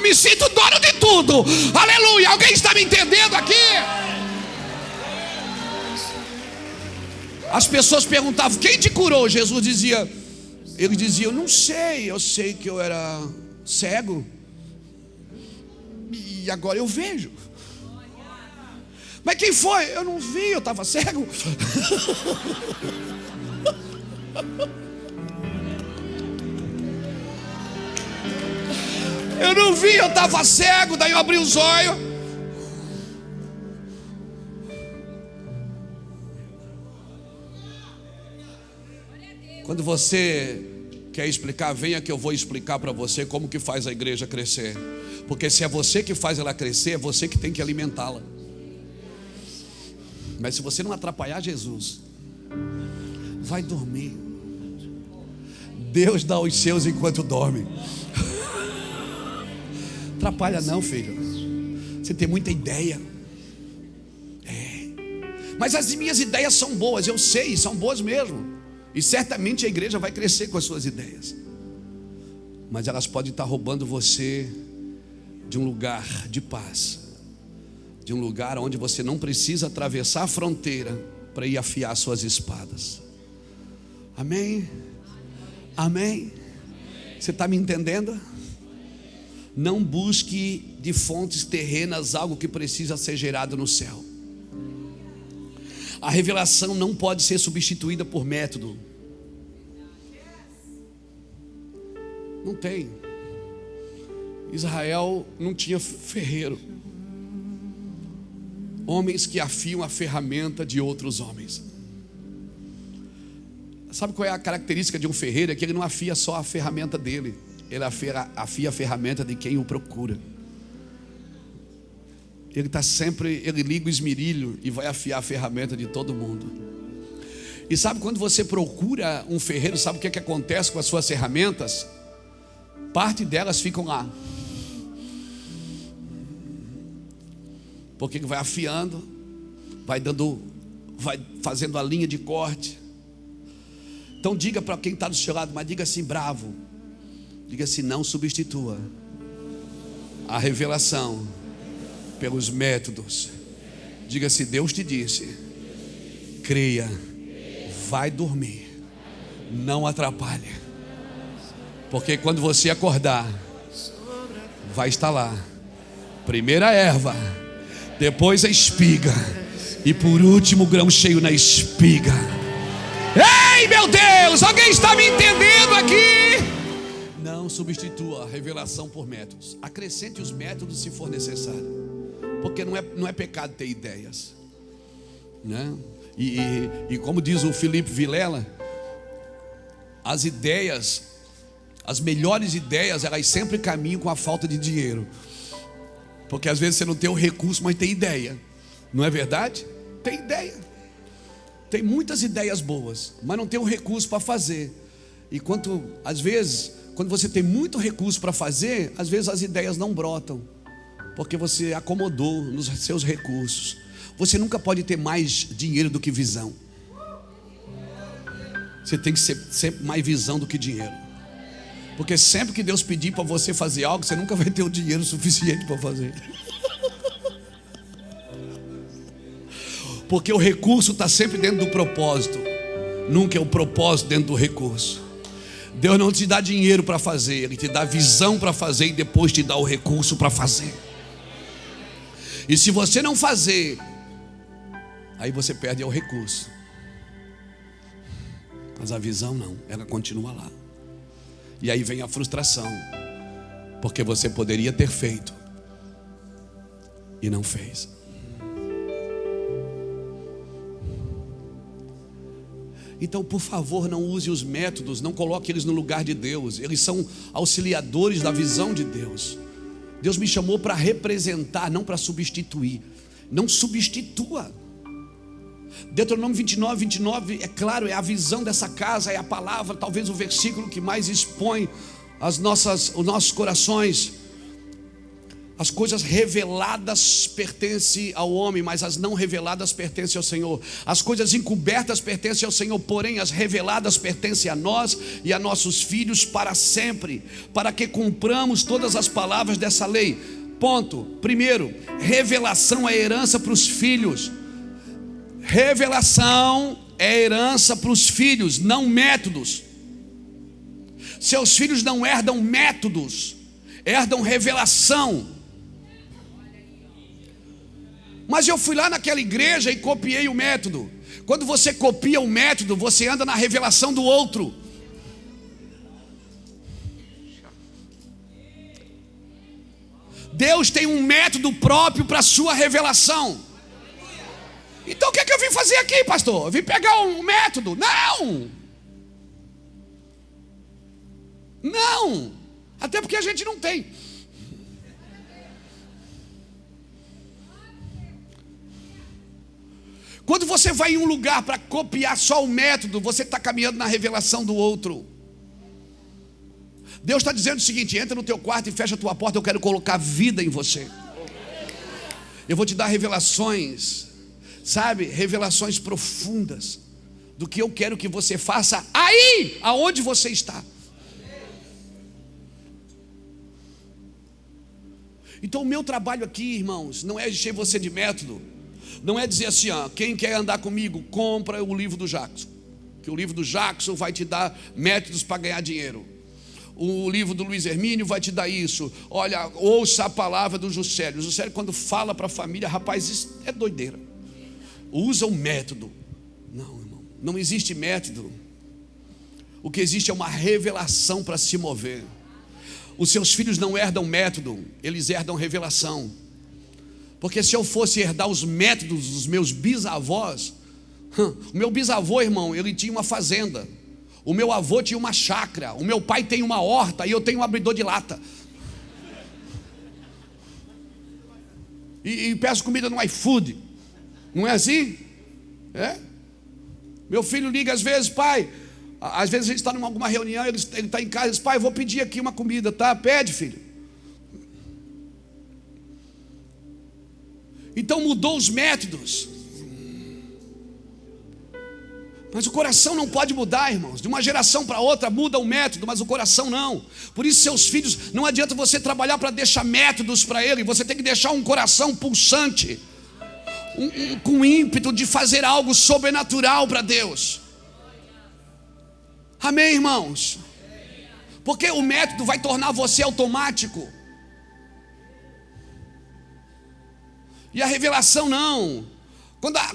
me sinto dono de tudo. Aleluia, alguém está me entendendo aqui? As pessoas perguntavam, quem te curou? Jesus dizia, ele dizia, eu não sei, eu sei que eu era cego e agora eu vejo. Mas quem foi? Eu não vi, eu estava cego. Eu não vi, eu estava cego, daí eu abri os olhos. Quando você Quer explicar? Venha que eu vou explicar para você como que faz a igreja crescer. Porque se é você que faz ela crescer, é você que tem que alimentá-la. Mas se você não atrapalhar Jesus, vai dormir. Deus dá os seus enquanto dorme. Atrapalha não, filho. Você tem muita ideia. Mas as minhas ideias são boas, eu sei, são boas mesmo. E certamente a igreja vai crescer com as suas ideias. Mas elas podem estar roubando você de um lugar de paz, de um lugar onde você não precisa atravessar a fronteira para ir afiar suas espadas. Amém? Amém? Você está me entendendo? Não busque de fontes terrenas algo que precisa ser gerado no céu. A revelação não pode ser substituída por método. Não tem. Israel não tinha ferreiro. Homens que afiam a ferramenta de outros homens. Sabe qual é a característica de um ferreiro? É que ele não afia só a ferramenta dele. Ele afia a ferramenta de quem o procura. Ele está sempre, ele liga o esmerilho e vai afiar a ferramenta de todo mundo. E sabe quando você procura um ferreiro, sabe o que acontece com as suas ferramentas? Parte delas ficam lá. Porque ele vai afiando, vai fazendo a linha de corte. Então diga para quem está do seu lado, mas diga assim, bravo. Diga assim, não substitua a revelação pelos métodos. Diga assim, Deus te disse, creia, vai dormir, não atrapalhe. Porque quando você acordar, vai estar lá, primeiro a erva, depois a espiga, e por último o grão cheio na espiga. Ei, meu Deus, alguém está me entendendo aqui? Não substitua a revelação por métodos. Acrescente os métodos se for necessário. Porque não é pecado ter ideias, né? E como diz o Felipe Vilela, as ideias, as melhores ideias, elas sempre caminham com a falta de dinheiro. Porque às vezes você não tem o recurso, mas tem ideia. Não é verdade? Tem ideia. Tem muitas ideias boas, mas não tem o recurso para fazer. E às vezes, quando você tem muito recurso para fazer, às vezes as ideias não brotam. Porque você acomodou nos seus recursos. Você nunca pode ter mais dinheiro do que visão. Você tem que ser sempre mais visão do que dinheiro. Porque sempre que Deus pedir para você fazer algo, você nunca vai ter o dinheiro suficiente para fazer. Porque o recurso está sempre dentro do propósito. Nunca é o propósito dentro do recurso. Deus não te dá dinheiro para fazer, Ele te dá visão para fazer e depois te dá o recurso para fazer. E se você não fazer, aí você perde o recurso. Mas a visão não, ela continua lá. E aí vem a frustração, porque você poderia ter feito e não fez. Então, por favor, não use os métodos, não coloque eles no lugar de Deus. Eles são auxiliadores da visão de Deus. Deus me chamou para representar, não para substituir. Não substitua. Deuteronômio 29, é claro, é a visão dessa casa, é a palavra, talvez o versículo que mais expõe os nossos corações. As coisas reveladas pertencem ao homem, mas as não reveladas pertencem ao Senhor. As coisas encobertas pertencem ao Senhor, porém as reveladas pertencem a nós e a nossos filhos para sempre, para que cumpramos todas as palavras dessa lei. Ponto. Primeiro, revelação é herança para os filhos. Revelação é herança para os filhos, não métodos. Seus filhos não herdam métodos, herdam revelação. Mas eu fui lá naquela igreja e copiei o método. Quando você copia o método, você anda na revelação do outro. Deus tem um método próprio para a sua revelação. Então o que é que eu vim fazer aqui, pastor? Eu vim pegar um método? Não! Não, até porque a gente não tem. Quando você vai em um lugar para copiar só o método, você está caminhando na revelação do outro. Deus está dizendo o seguinte: entra no teu quarto e fecha a tua porta, eu quero colocar vida em você. Eu vou te dar revelações, sabe, revelações profundas do que eu quero que você faça aí, aonde você está. Então o meu trabalho aqui, irmãos, não é encher você de método. Não é dizer assim, ó, quem quer andar comigo, compra o livro do Jackson, que o livro do Jackson vai te dar métodos para ganhar dinheiro. O livro do Luiz Hermínio vai te dar isso. Olha, ouça a palavra do Juscelio. O Juscelio, quando fala para a família, rapaz, isso é doideira. Usa o método. Não, irmão, não existe método. O que existe é uma revelação para se mover. Os seus filhos não herdam método, eles herdam revelação. Porque se eu fosse herdar os métodos dos meus bisavós, o meu bisavô, irmão, ele tinha uma fazenda. O meu avô tinha uma chácara. O meu pai tem uma horta e eu tenho um abridor de lata. E peço comida no iFood. Não é assim? É? Meu filho liga às vezes, pai. Às vezes a gente está em alguma reunião, ele está em casa e diz, pai, eu vou pedir aqui uma comida, tá? Pede, filho. Então mudou os métodos. Mas o coração não pode mudar, irmãos. De uma geração para outra muda o método, mas o coração não. Por isso seus filhos, não adianta você trabalhar para deixar métodos para ele. Você tem que deixar um coração pulsante, com ímpeto de fazer algo sobrenatural para Deus. Amém, irmãos? Porque o método vai tornar você automático. E a revelação não.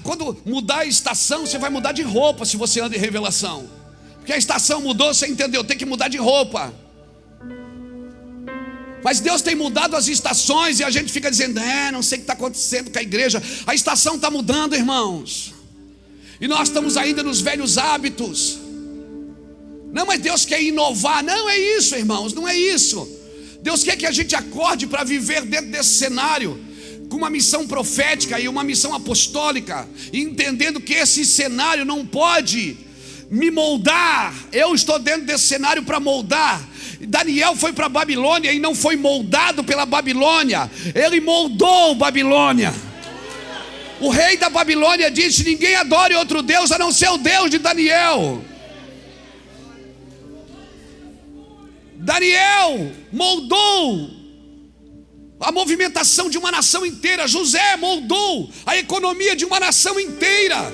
Quando mudar a estação, você vai mudar de roupa se você anda em revelação. Porque a estação mudou, você entendeu, tem que mudar de roupa. Mas Deus tem mudado as estações e a gente fica dizendo, não sei o que está acontecendo com a igreja. A estação está mudando, irmãos. E nós estamos ainda nos velhos hábitos. Não, mas Deus quer inovar. Não é isso, irmãos, não é isso. Deus quer que a gente acorde para viver dentro desse cenário, com uma missão profética e uma missão apostólica, entendendo que esse cenário não pode me moldar. Eu estou dentro desse cenário para moldar. Daniel foi para a Babilônia e não foi moldado pela Babilônia, ele moldou Babilônia. O rei da Babilônia disse, ninguém adore outro Deus a não ser o Deus de Daniel. Daniel moldou a movimentação de uma nação inteira. José moldou a economia de uma nação inteira.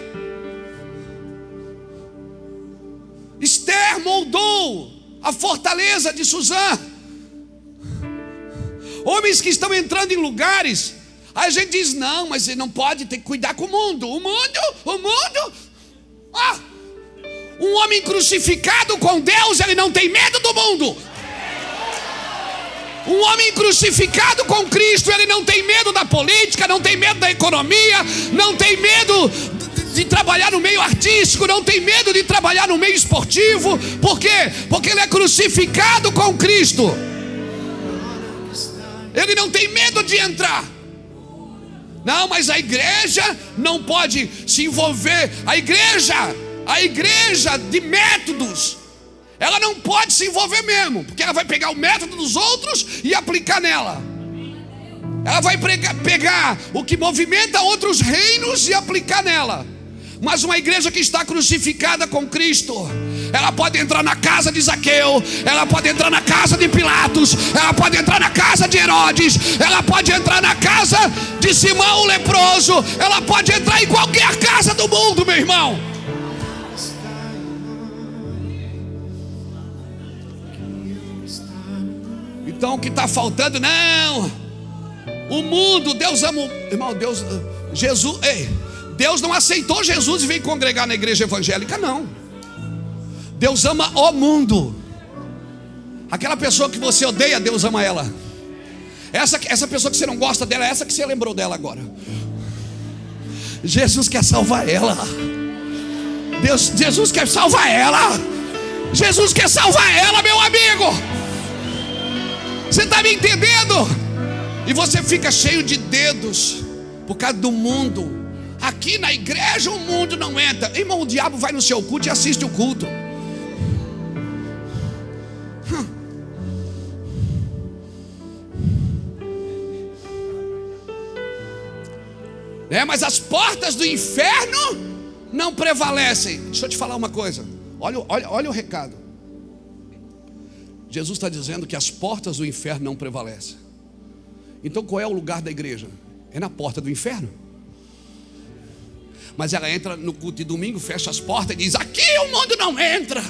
Esther moldou a fortaleza de Suzã. Homens que estão entrando em lugares, aí a gente diz, não, mas você não pode, tem que cuidar com o mundo. O mundo. Um homem crucificado com Deus, ele não tem medo do mundo. Um homem crucificado com Cristo, ele não tem medo da política, não tem medo da economia, não tem medo de trabalhar no meio artístico, não tem medo de trabalhar no meio esportivo. Por quê? Porque ele é crucificado com Cristo. Ele não tem medo de entrar. Não, mas a igreja não pode se envolver. A igreja de métodos, ela não pode se envolver mesmo, porque ela vai pegar o método dos outros e aplicar nela. Ela vai pegar o que movimenta outros reinos e aplicar nela. Mas uma igreja que está crucificada com Cristo, ela pode entrar na casa de Zaqueu, ela pode entrar na casa de Pilatos, ela pode entrar na casa de Herodes, ela pode entrar na casa de Simão o leproso, ela pode entrar em qualquer casa do mundo, meu irmão. Então o que está faltando? Não, o mundo, Deus ama, irmão, Deus não aceitou Jesus e veio congregar na igreja evangélica, não. Deus ama o mundo. Aquela pessoa que você odeia, Deus ama ela. Essa pessoa que você não gosta dela, é essa que você lembrou dela agora. Jesus quer salvar ela. Jesus quer salvar ela. Jesus quer salvar ela, meu amigo. Você está me entendendo? E você fica cheio de dedos por causa do mundo. Aqui na igreja o mundo não entra. Irmão, o diabo vai no seu culto e assiste o culto. Mas as portas do inferno não prevalecem. Deixa eu te falar uma coisa. Olha o recado. Jesus está dizendo que as portas do inferno não prevalecem. Então qual é o lugar da igreja? É na porta do inferno. Mas ela entra no culto de domingo, fecha as portas e diz: aqui o mundo não entra.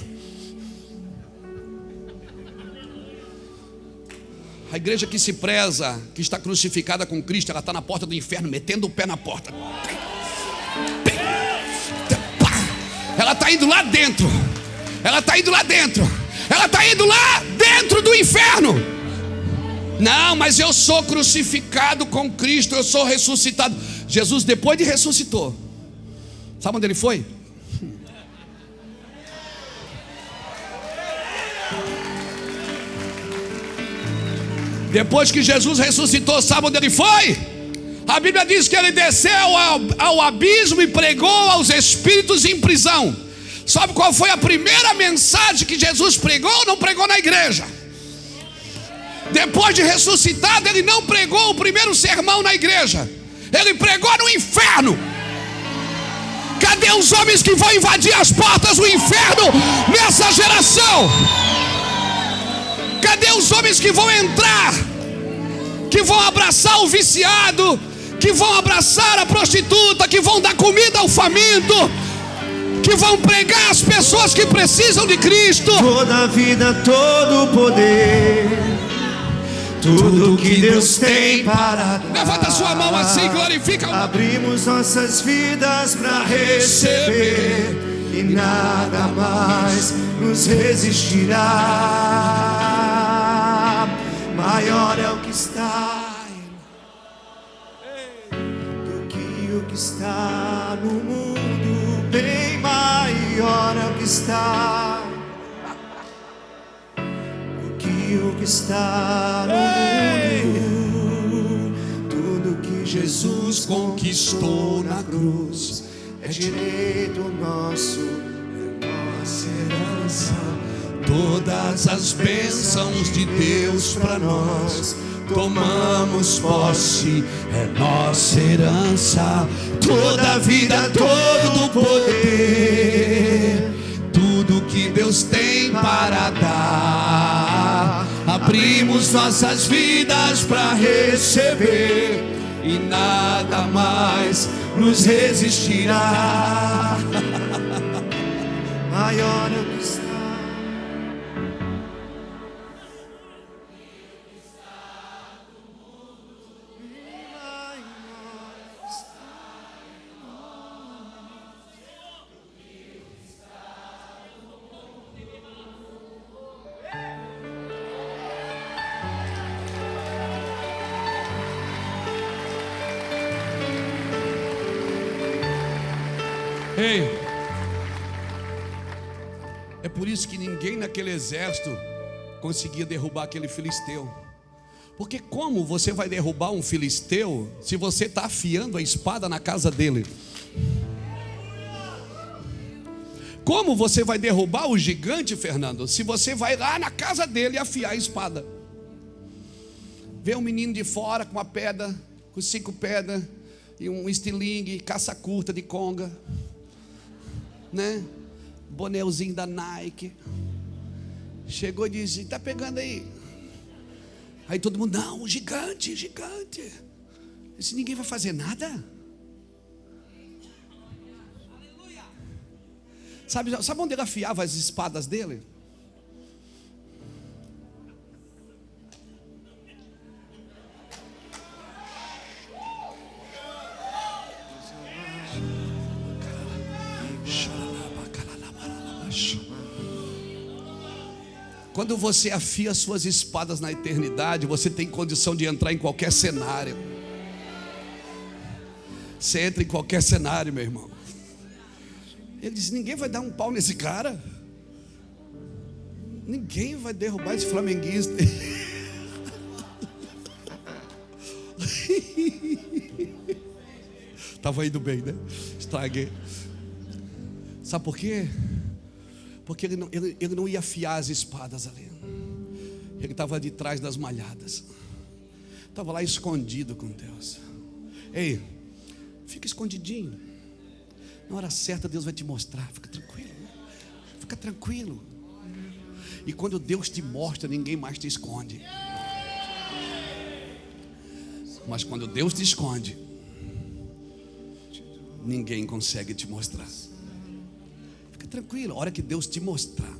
A igreja que se preza, que está crucificada com Cristo, ela está na porta do inferno, metendo o pé na porta. Ela está indo lá dentro. Ela está indo lá dentro. Ela está indo lá dentro do inferno. Não, mas eu sou crucificado com Cristo, eu sou ressuscitado. Jesus, depois de ressuscitou, sabe onde ele foi? Depois que Jesus ressuscitou, sabe onde ele foi? A Bíblia diz que ele desceu ao abismo e pregou aos espíritos em prisão. Sabe qual foi a primeira mensagem que Jesus pregou? Não pregou na igreja. Depois de ressuscitado, ele não pregou o primeiro sermão na igreja. Ele pregou no inferno. Cadê os homens que vão invadir as portas do inferno nessa geração? Cadê os homens que vão entrar, que vão abraçar o viciado, que vão abraçar a prostituta, que vão dar comida ao faminto, que vão pregar as pessoas que precisam de Cristo? Toda a vida, todo o poder, tudo que Deus tem para dar. Levanta sua mão assim, glorifica. Abrimos nossas vidas para receber, e nada mais nos resistirá. Maior é o que está do que o que está no mundo. Bem maior é o que está do que o que está no mundo. Tudo que Jesus conquistou na cruz é direito nosso, é nossa herança. Todas as bênçãos de Deus para nós tomamos posse, é nossa herança. Toda a vida, todo o poder, tudo que Deus tem para dar. Abrimos nossas vidas para receber, e nada mais nos resistirá. Maior é o que está. Ei, é por isso que ninguém naquele exército conseguia derrubar aquele filisteu. Porque como você vai derrubar um filisteu se você está afiando a espada na casa dele? Como você vai derrubar o gigante, Fernando, se você vai lá na casa dele afiar a espada? Vê um menino de fora com uma pedra, com 5 pedras e um estilingue, caça curta de conga, né? Boneuzinho da Nike. Chegou e disse: tá pegando aí? Aí todo mundo: não, gigante, gigante. Disse: ninguém vai fazer nada. Sabe onde ele afiava as espadas dele? Quando você afia suas espadas na eternidade, você tem condição de entrar em qualquer cenário. Você entra em qualquer cenário, meu irmão. Ele disse: ninguém vai dar um pau nesse cara. Ninguém vai derrubar esse flamenguista. Estava indo bem, né? Estraguei. Sabe por quê? Porque ele não ia afiar as espadas ali. Ele estava de trás das malhadas. Estava lá escondido com Deus. Ei, fica escondidinho. Na hora certa Deus vai te mostrar. Fica tranquilo. Fica tranquilo. E quando Deus te mostra, ninguém mais te esconde. Mas quando Deus te esconde, ninguém consegue te mostrar. Fica tranquilo, a hora que Deus te mostrar.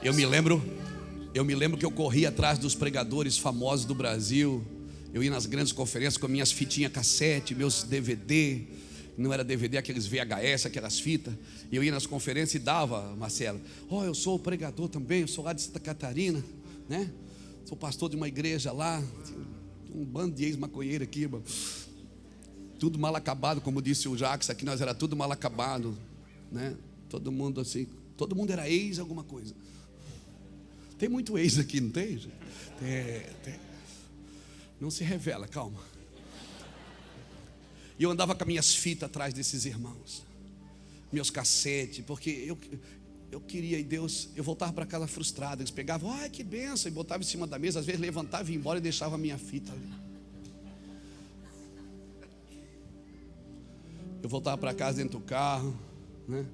Eu me lembro que eu corria atrás dos pregadores famosos do Brasil. Eu ia nas grandes conferências com minhas fitinhas cassete, meus DVD. Não era DVD, aqueles VHS, aquelas fitas. E eu ia nas conferências e dava, Marcelo. Eu sou pregador também, eu sou lá de Santa Catarina, né? Sou pastor de uma igreja lá. Um bando de ex-maconheiro aqui, mano. Tudo mal acabado, como disse o Jacques. Aqui nós era tudo mal acabado, né? Todo mundo assim, todo mundo era ex alguma coisa. Tem muito ex aqui, não tem? Tem. Não se revela, calma. E eu andava com minhas fitas atrás desses irmãos, meus cassetes, porque eu queria, e Deus, eu voltava para casa frustrado. Eles pegavam, ai que benção, e botavam em cima da mesa. Às vezes levantava e ia embora e deixava a minha fita ali. Eu voltava para casa dentro do carro, né?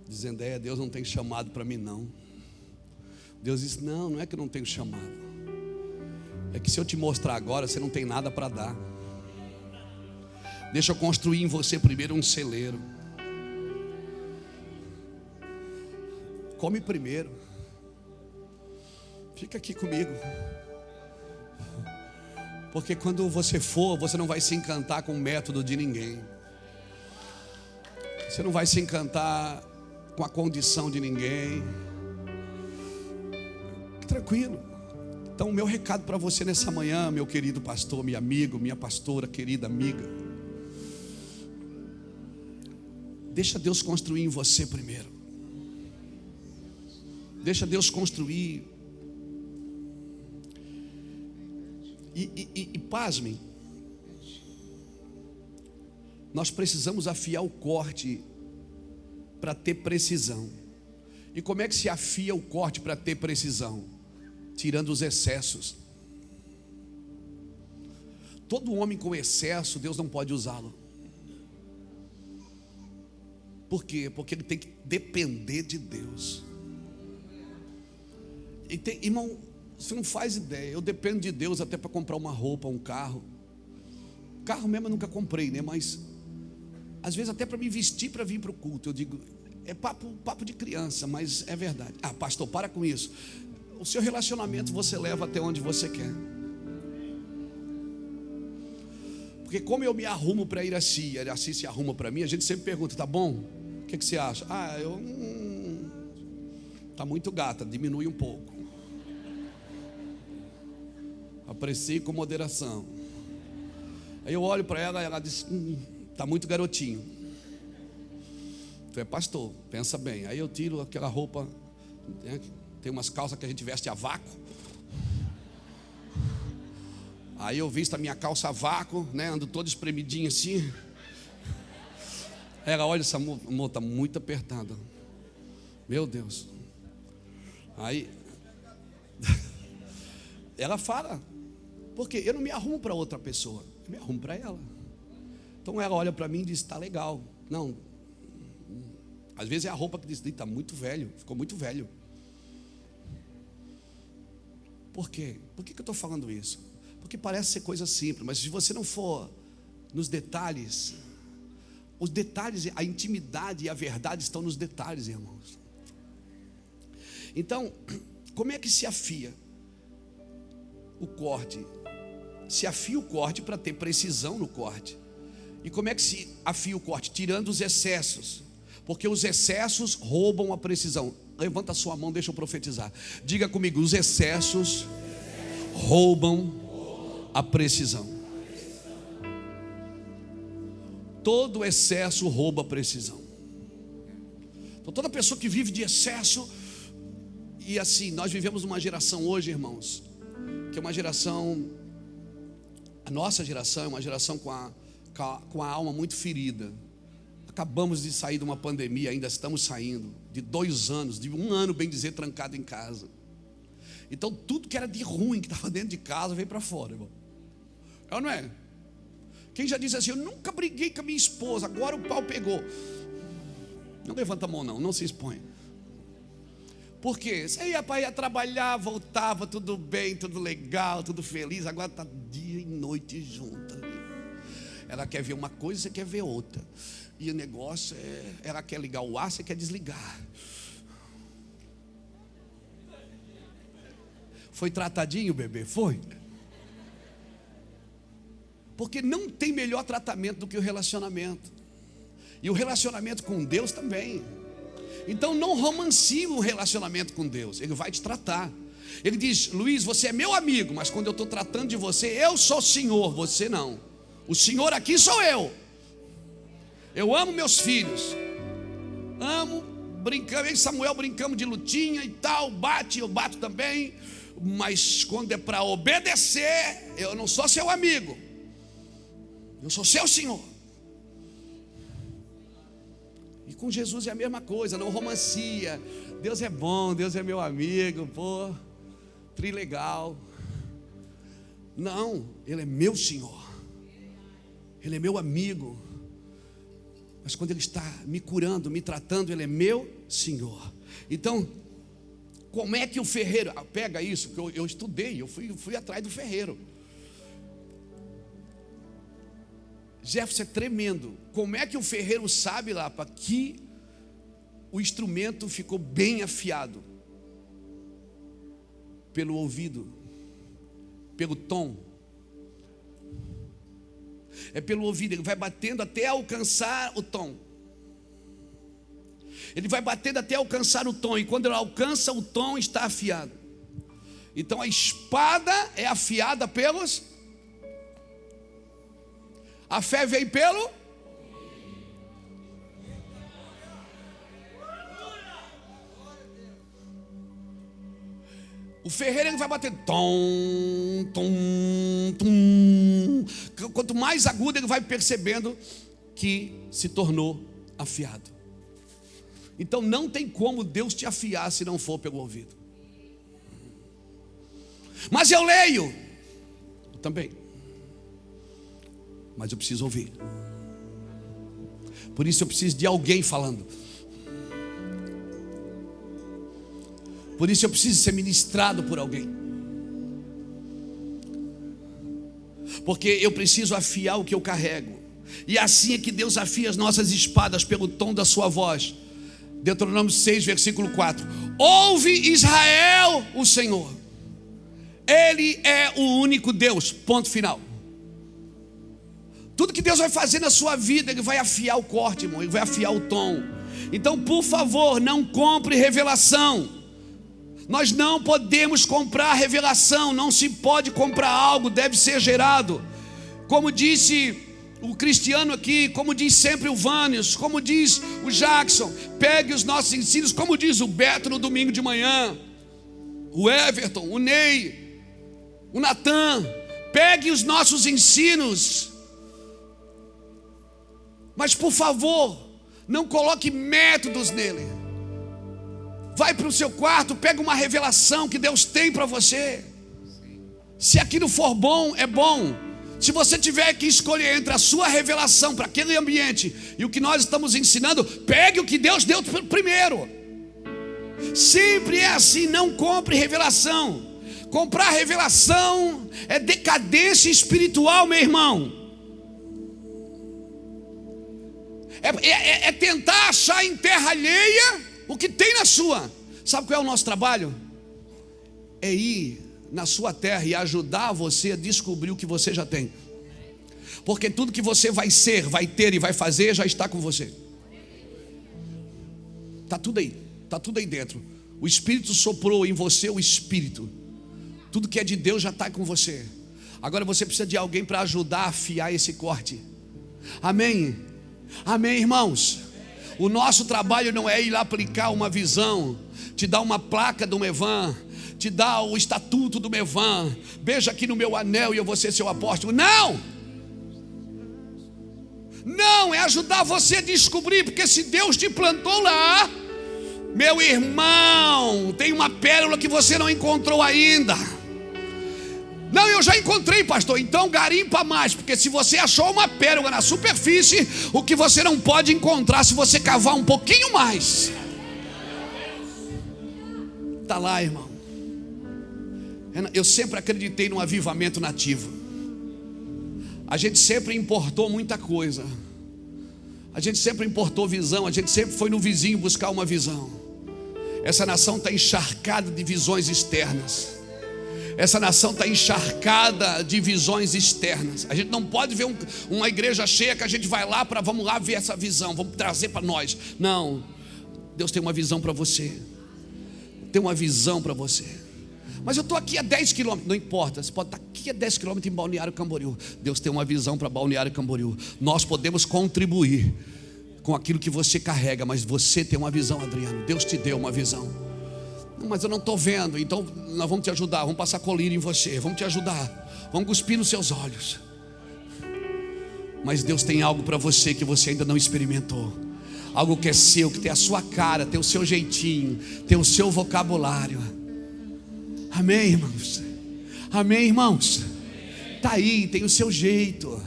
Dizendo, Deus não tem chamado para mim não. Deus disse, não é que eu não tenho chamado. É que se eu te mostrar agora, você não tem nada para dar. Deixa eu construir em você primeiro um celeiro. Come primeiro. Fica aqui comigo. Porque quando você for, você não vai se encantar com o método de ninguém. Você não vai se encantar com a condição de ninguém. Fique tranquilo. Então o meu recado para você nessa manhã, meu querido pastor, meu amigo, minha pastora, querida amiga. Deixa Deus construir em você primeiro. Deixa Deus construir. E pasmem, nós precisamos afiar o corte para ter precisão. E como é que se afia o corte para ter precisão? Tirando os excessos. Todo homem com excesso, Deus não pode usá-lo. Por quê? Porque ele tem que depender de Deus. Irmão, você não faz ideia. Eu dependo de Deus até para comprar uma roupa, um carro. Carro mesmo eu nunca comprei, né? Mas às vezes até para me vestir para vir para o culto. Eu digo, é papo de criança, mas é verdade. Pastor, para com isso. O seu relacionamento você leva até onde você quer. Porque como eu me arrumo para ir assim, ele assim se arruma para mim, a gente sempre pergunta, tá bom? O que você acha? Tá muito gata, diminui um pouco. Aprecie com moderação. Aí eu olho para ela e ela diz, tá muito garotinho. Tu é pastor, pensa bem. Aí eu tiro aquela roupa, né? Tem umas calças que a gente veste a vácuo. Aí eu visto a minha calça a vácuo, né? Ando todo espremidinho assim. Ela olha, essa amor está muito apertada. Meu Deus. Aí ela fala, porque eu não me arrumo para outra pessoa, eu me arrumo para ela. Então ela olha para mim e diz, está legal. Não, às vezes é a roupa que diz, está muito velho, ficou muito velho. Por quê? Por que eu estou falando isso? Porque parece ser coisa simples, mas se você não for nos detalhes, os detalhes, a intimidade e a verdade estão nos detalhes, irmãos. Então, como é que se afia o corte? Se afia o corte para ter precisão no corte. E como é que se afia o corte? Tirando os excessos. Porque os excessos roubam a precisão. Levanta a sua mão, deixa eu profetizar. Diga comigo, os excessos roubam a precisão. Todo excesso rouba a precisão. Então, toda pessoa que vive de excesso, e assim, nós vivemos uma geração hoje, irmãos, que é uma geração, a nossa geração é uma geração com a alma muito ferida. Acabamos de sair de uma pandemia, ainda estamos saindo, de 2 anos, de 1 ano, bem dizer, trancado em casa. Então tudo que era de ruim que estava dentro de casa veio para fora, irmão. É ou não é? Quem já disse assim, eu nunca briguei com a minha esposa, agora o pau pegou. Não levanta a mão não se expõe. Por quê? Você ia trabalhar, voltava, tudo bem, tudo legal, tudo feliz. Agora está dia e noite junto ali. Ela quer ver uma coisa, você quer ver outra. E o negócio ela quer ligar o ar, você quer desligar. Foi tratadinho, bebê? Foi. Porque não tem melhor tratamento do que o relacionamento. E o relacionamento com Deus também. Então não romancie o relacionamento com Deus. Ele vai te tratar. Ele diz, Luiz, você é meu amigo, mas quando eu estou tratando de você, eu sou o Senhor, você não. O Senhor aqui sou eu. Eu amo meus filhos. Amo, brincamos, eu e Samuel brincamos de lutinha e tal, eu bato também. Mas quando é para obedecer, eu não sou seu amigo. Eu sou seu Senhor. E com Jesus é a mesma coisa, não romancia. Deus é bom, Deus é meu amigo, pô, trilegal. Não, Ele é meu Senhor. Ele é meu amigo. Mas quando Ele está me curando, me tratando, Ele é meu Senhor. Então, como é que o ferreiro, pega isso, que eu estudei, eu fui atrás do ferreiro. Jefferson é tremendo. Como é que o ferreiro sabe lá para que o instrumento ficou bem afiado? Pelo ouvido, pelo tom. É pelo ouvido, ele vai batendo até alcançar o tom. Ele vai batendo até alcançar o tom, e quando ele alcança o tom, está afiado. Então a espada é afiada pelos... A fé vem pelo... O ferreiro ele vai bater tom, tom, tom. Quanto mais agudo ele vai percebendo que se tornou afiado. Então não tem como Deus te afiar se não for pelo ouvido. Mas eu leio. Eu também. Mas eu preciso ouvir. Por isso eu preciso de alguém falando. Por isso eu preciso ser ministrado por alguém. Porque eu preciso afiar o que eu carrego. E assim é que Deus afia as nossas espadas pelo tom da sua voz. Deuteronômio 6, versículo 4. Ouve, Israel, o Senhor. Ele é o único Deus. Ponto final. Tudo que Deus vai fazer na sua vida, Ele vai afiar o corte, irmão. Ele vai afiar o tom. Então, por favor, não compre revelação. Nós não podemos comprar revelação. Não se pode comprar algo, deve ser gerado. Como disse o Cristiano aqui, como diz sempre o Vânios, como diz o Jackson, pegue os nossos ensinos, como diz o Beto no domingo de manhã, o Everton, o Ney, o Natan, pegue os nossos ensinos, mas por favor, não coloque métodos nele. Vai para o seu quarto, pega uma revelação que Deus tem para você. Se aquilo for bom, é bom. Se você tiver que escolher entre a sua revelação para aquele ambiente e o que nós estamos ensinando, pegue o que Deus deu primeiro. Sempre é assim, não compre revelação. Comprar revelação é decadência espiritual, meu irmão. É tentar achar em terra alheia o que tem na sua. Sabe qual é o nosso trabalho? É ir na sua terra e ajudar você a descobrir o que você já tem. Porque tudo que você vai ser, vai ter e vai fazer já está com você. Está tudo aí dentro. O Espírito soprou em você o Espírito. Tudo que é de Deus já está com você. Agora você precisa de alguém para ajudar a afiar esse corte. Amém? Amém, irmãos? O nosso trabalho não é ir lá aplicar uma visão, te dar uma placa do Mevan, te dar o estatuto do Mevan, beija aqui no meu anel e eu vou ser seu apóstolo. Não! Não, é ajudar você a descobrir, porque se Deus te plantou lá, meu irmão, tem uma pérola que você não encontrou ainda. Não, eu já encontrei, pastor. Então garimpa mais, porque se você achou uma pérola na superfície, o que você não pode encontrar se você cavar um pouquinho mais, está lá, irmão. Eu sempre acreditei no avivamento nativo. A gente sempre importou muita coisa. A gente sempre importou visão. A gente sempre foi no vizinho buscar uma visão. Essa nação está encharcada de visões externas. Essa nação está encharcada de visões externas. A gente não pode ver uma igreja cheia que a gente vai lá para, vamos lá ver essa visão, vamos trazer para nós. Não, Deus tem uma visão para você. Tem uma visão para você. Mas eu estou aqui a 10 quilômetros, não importa, você pode estar aqui a 10 quilômetros em Balneário Camboriú. Deus tem uma visão para Balneário Camboriú. Nós podemos contribuir com aquilo que você carrega, mas você tem uma visão, Adriano. Deus te deu uma visão. Não, mas eu não estou vendo. Então nós vamos te ajudar, vamos passar colírio em você, vamos te ajudar, vamos cuspir nos seus olhos. Mas Deus tem algo para você que você ainda não experimentou. Algo que é seu, que tem a sua cara, tem o seu jeitinho, tem o seu vocabulário. Amém, irmãos? Amém, irmãos? Está aí, tem o seu jeito.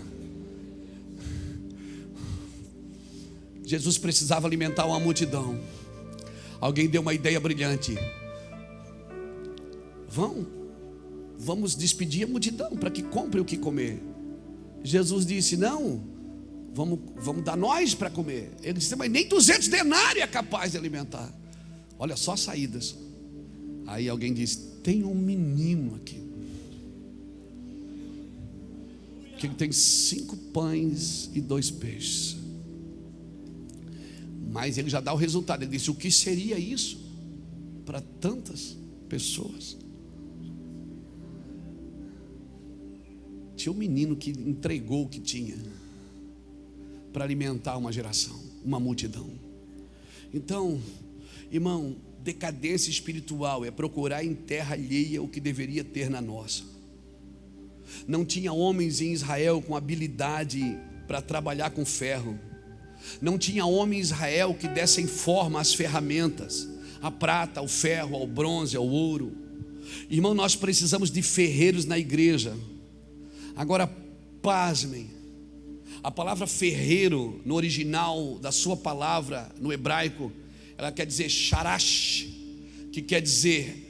Jesus precisava alimentar uma multidão. Alguém deu uma ideia brilhante. Vamos despedir a multidão para que compre o que comer. Jesus disse: não, vamos dar nós para comer. Ele disse: mas nem 200 denários é capaz de alimentar. Olha só as saídas. Aí alguém disse: tem um menino aqui que tem 5 pães e 2 peixes. Mas ele já dá o resultado. Ele disse: o que seria isso para tantas pessoas? Tinha um menino que entregou o que tinha para alimentar uma geração, uma multidão. Então, irmão, decadência espiritual é procurar em terra alheia o que deveria ter na nossa. Não tinha homens em Israel com habilidade para trabalhar com ferro. Não tinha homem em Israel que dessem forma às ferramentas, a prata, ao ferro, ao bronze, ao ouro. Irmão, nós precisamos de ferreiros na igreja. Agora, pasmem, a palavra ferreiro no original da sua palavra no hebraico, ela quer dizer sharash, que quer dizer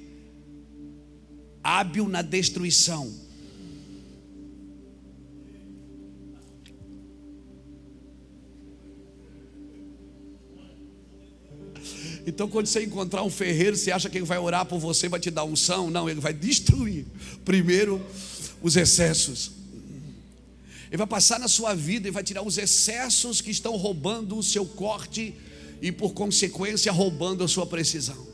hábil na destruição. Então quando você encontrar um ferreiro, você acha que ele vai orar por você, vai te dar unção? Não, ele vai destruir primeiro os excessos. Ele vai passar na sua vida e vai tirar os excessos que estão roubando o seu corte e por consequência roubando a sua precisão.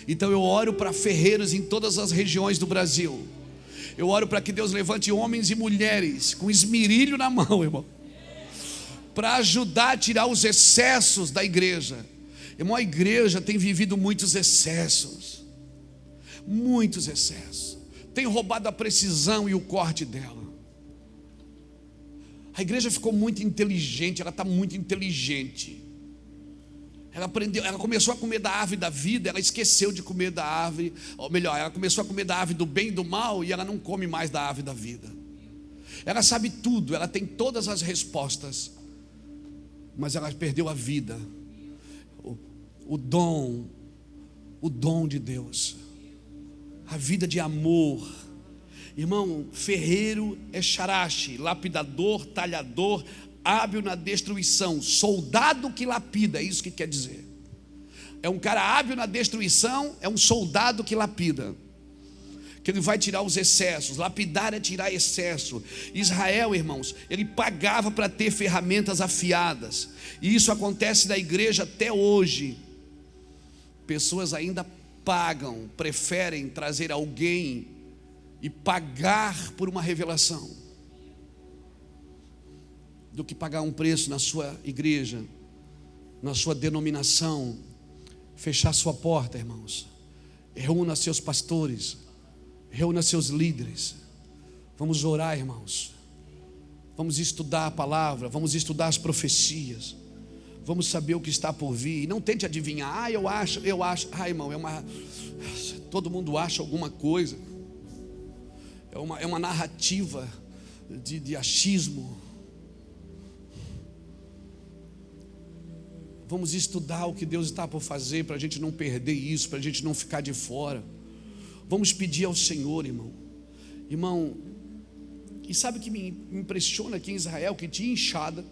Então eu oro para ferreiros em todas as regiões do Brasil. Eu oro para que Deus levante homens e mulheres com esmerilho na mão, irmão, para ajudar a tirar os excessos da igreja. Irmão, a igreja tem vivido muitos excessos. Muitos excessos. Tem roubado a precisão e o corte dela. A igreja ficou muito inteligente, ela está muito inteligente. Ela aprendeu, ela começou a comer da árvore da vida, ela esqueceu de comer da árvore, ou melhor, ela começou a comer da árvore do bem e do mal, e ela não come mais da árvore da vida. Ela sabe tudo, ela tem todas as respostas, mas ela perdeu a vida, o dom de Deus, a vida de amor. Irmão, ferreiro é sharash, lapidador, talhador, hábil na destruição, soldado que lapida, é isso que quer dizer. É um cara hábil na destruição, é um soldado que lapida, que ele vai tirar os excessos. Lapidar é tirar excesso. Israel, irmãos, ele pagava para ter ferramentas afiadas, e isso acontece na igreja até hoje. Pessoas ainda pagam, preferem trazer alguém e pagar por uma revelação do que pagar um preço na sua igreja na sua denominação, fechar sua porta, irmãos. Reúna seus pastores, reúna seus líderes. Vamos orar, irmãos. Vamos estudar a palavra, vamos estudar as profecias. Vamos saber o que está por vir. E não tente adivinhar. Eu acho. Irmão, todo mundo acha alguma coisa. É uma narrativa de achismo. Vamos estudar o que Deus está por fazer, para a gente não perder isso, para a gente não ficar de fora. Vamos pedir ao Senhor, irmão. Irmão, e sabe o que me impressiona aqui em Israel? Que tinha enxada,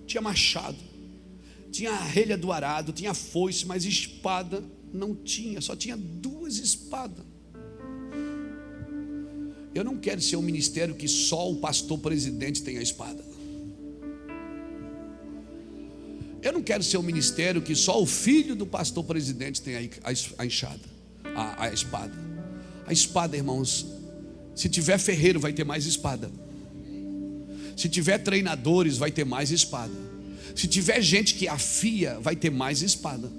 tinha machado, tinha a relha do arado, tinha foice, mas espada não tinha, só tinha 2 espadas. Eu não quero ser um ministério que só o pastor presidente tem a espada. Eu não quero ser um ministério que só o filho do pastor presidente tem a enxada, a espada. A espada, irmãos, se tiver ferreiro vai ter mais espada. Se tiver treinadores vai ter mais espada. Se tiver gente que afia vai ter mais espada.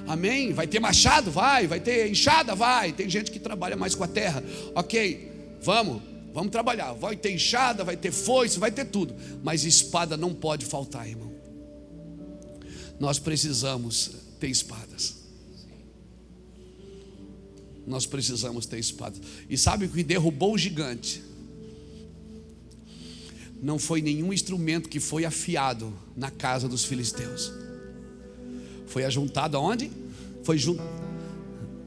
Amém? Vai ter machado? Vai ter enxada? Vai. Tem gente que trabalha mais com a terra. Ok, vamos trabalhar. Vai ter enxada, vai ter foice, vai ter tudo. Mas espada não pode faltar, irmão. Nós precisamos ter espadas. Nós precisamos ter espadas. E sabe o que derrubou o gigante? Não foi nenhum instrumento que foi afiado na casa dos filisteus. Foi ajuntado aonde? Foi junto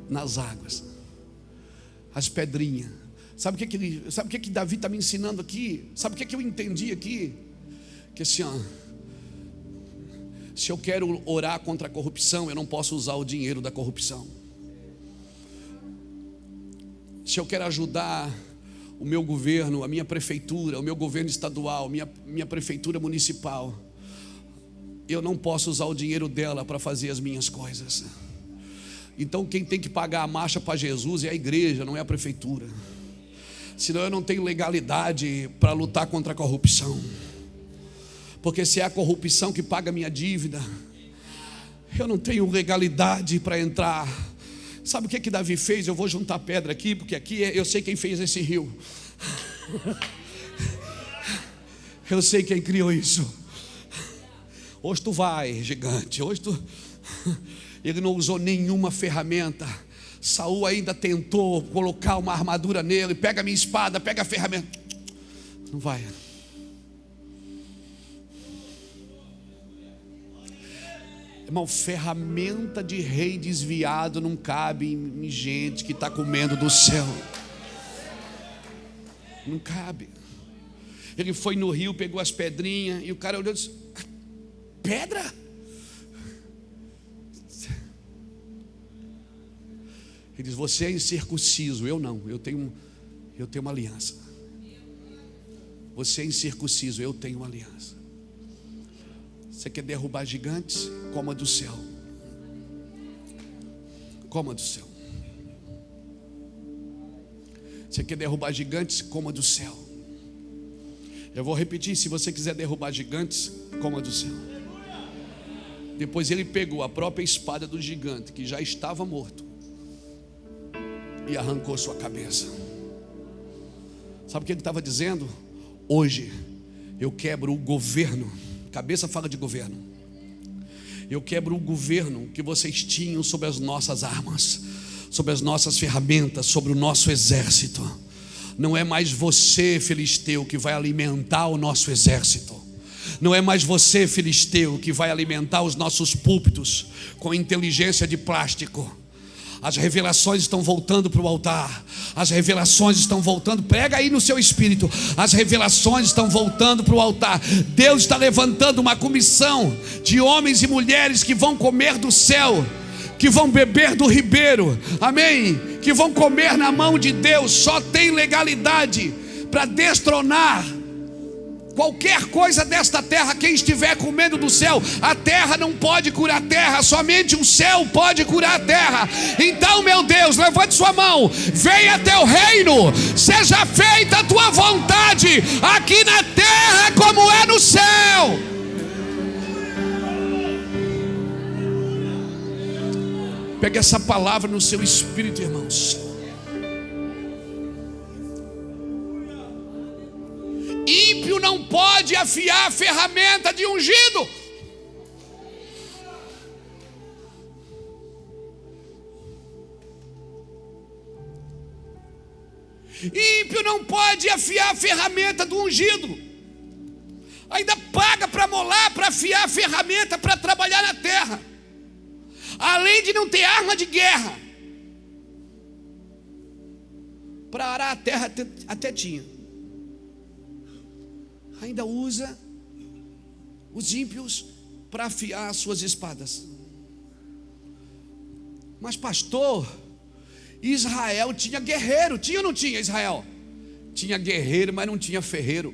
nas águas. As pedrinhas. Sabe o que Davi está me ensinando aqui? Sabe o que eu entendi aqui? Que assim, se eu quero orar contra a corrupção, eu não posso usar o dinheiro da corrupção. Se eu quero ajudar o meu governo, a minha prefeitura, o meu governo estadual, minha prefeitura municipal, eu não posso usar o dinheiro dela para fazer as minhas coisas. Então quem tem que pagar a marcha para Jesus é a igreja, não é a prefeitura. Senão eu não tenho legalidade para lutar contra a corrupção. Porque se é a corrupção que paga a minha dívida, eu não tenho legalidade para entrar. Sabe o que Davi fez? Eu vou juntar pedra aqui, porque aqui eu sei quem fez esse rio. Eu sei quem criou isso. Hoje tu vai, gigante. Ele não usou nenhuma ferramenta. Saul ainda tentou colocar uma armadura nele. Pega a minha espada, pega a ferramenta. Não vai. Irmão, ferramenta de rei desviado não cabe em gente que está comendo do céu. Não cabe. Ele foi no rio, pegou as pedrinhas, e o cara olhou e disse: pedra? Ele diz: você é incircunciso. Eu não, eu tenho uma aliança. Você é incircunciso, eu tenho uma aliança. Você quer derrubar gigantes? Coma do céu. Coma do céu. Você quer derrubar gigantes? Coma do céu. Eu vou repetir: se você quiser derrubar gigantes, coma do céu. Depois ele pegou a própria espada do gigante, que já estava morto, e arrancou sua cabeça. Sabe o que ele estava dizendo? Hoje eu quebro o governo. Cabeça fala de governo. Eu quebro o governo que vocês tinham sobre as nossas armas, sobre as nossas ferramentas, sobre o nosso exército. Não é mais você, filisteu, que vai alimentar o nosso exército. Não é mais você, filisteu, que vai alimentar os nossos púlpitos com inteligência de plástico. As revelações estão voltando para o altar. As revelações estão voltando. Prega aí no seu espírito. As revelações estão voltando para o altar. Deus está levantando uma comissão de homens e mulheres que vão comer do céu, que vão beber do ribeiro, amém? Que vão comer na mão de Deus. Só tem legalidade para destronar qualquer coisa desta terra quem estiver comendo do céu. A terra não pode curar a terra, somente o céu pode curar a terra. Então, meu Deus, levante sua mão. Venha teu reino, seja feita a tua vontade, aqui na terra como é no céu. Pega essa palavra no seu espírito, irmãos. Ímpio não pode afiar a ferramenta de ungido. Ímpio não pode afiar a ferramenta do ungido. Ainda paga para molar, para afiar a ferramenta, para trabalhar na terra. Além de não ter arma de guerra, para arar a terra até tinha. Ainda usa os ímpios para afiar as suas espadas. Mas pastor, Israel tinha guerreiro. Tinha ou não tinha Israel? Tinha guerreiro, mas não tinha ferreiro.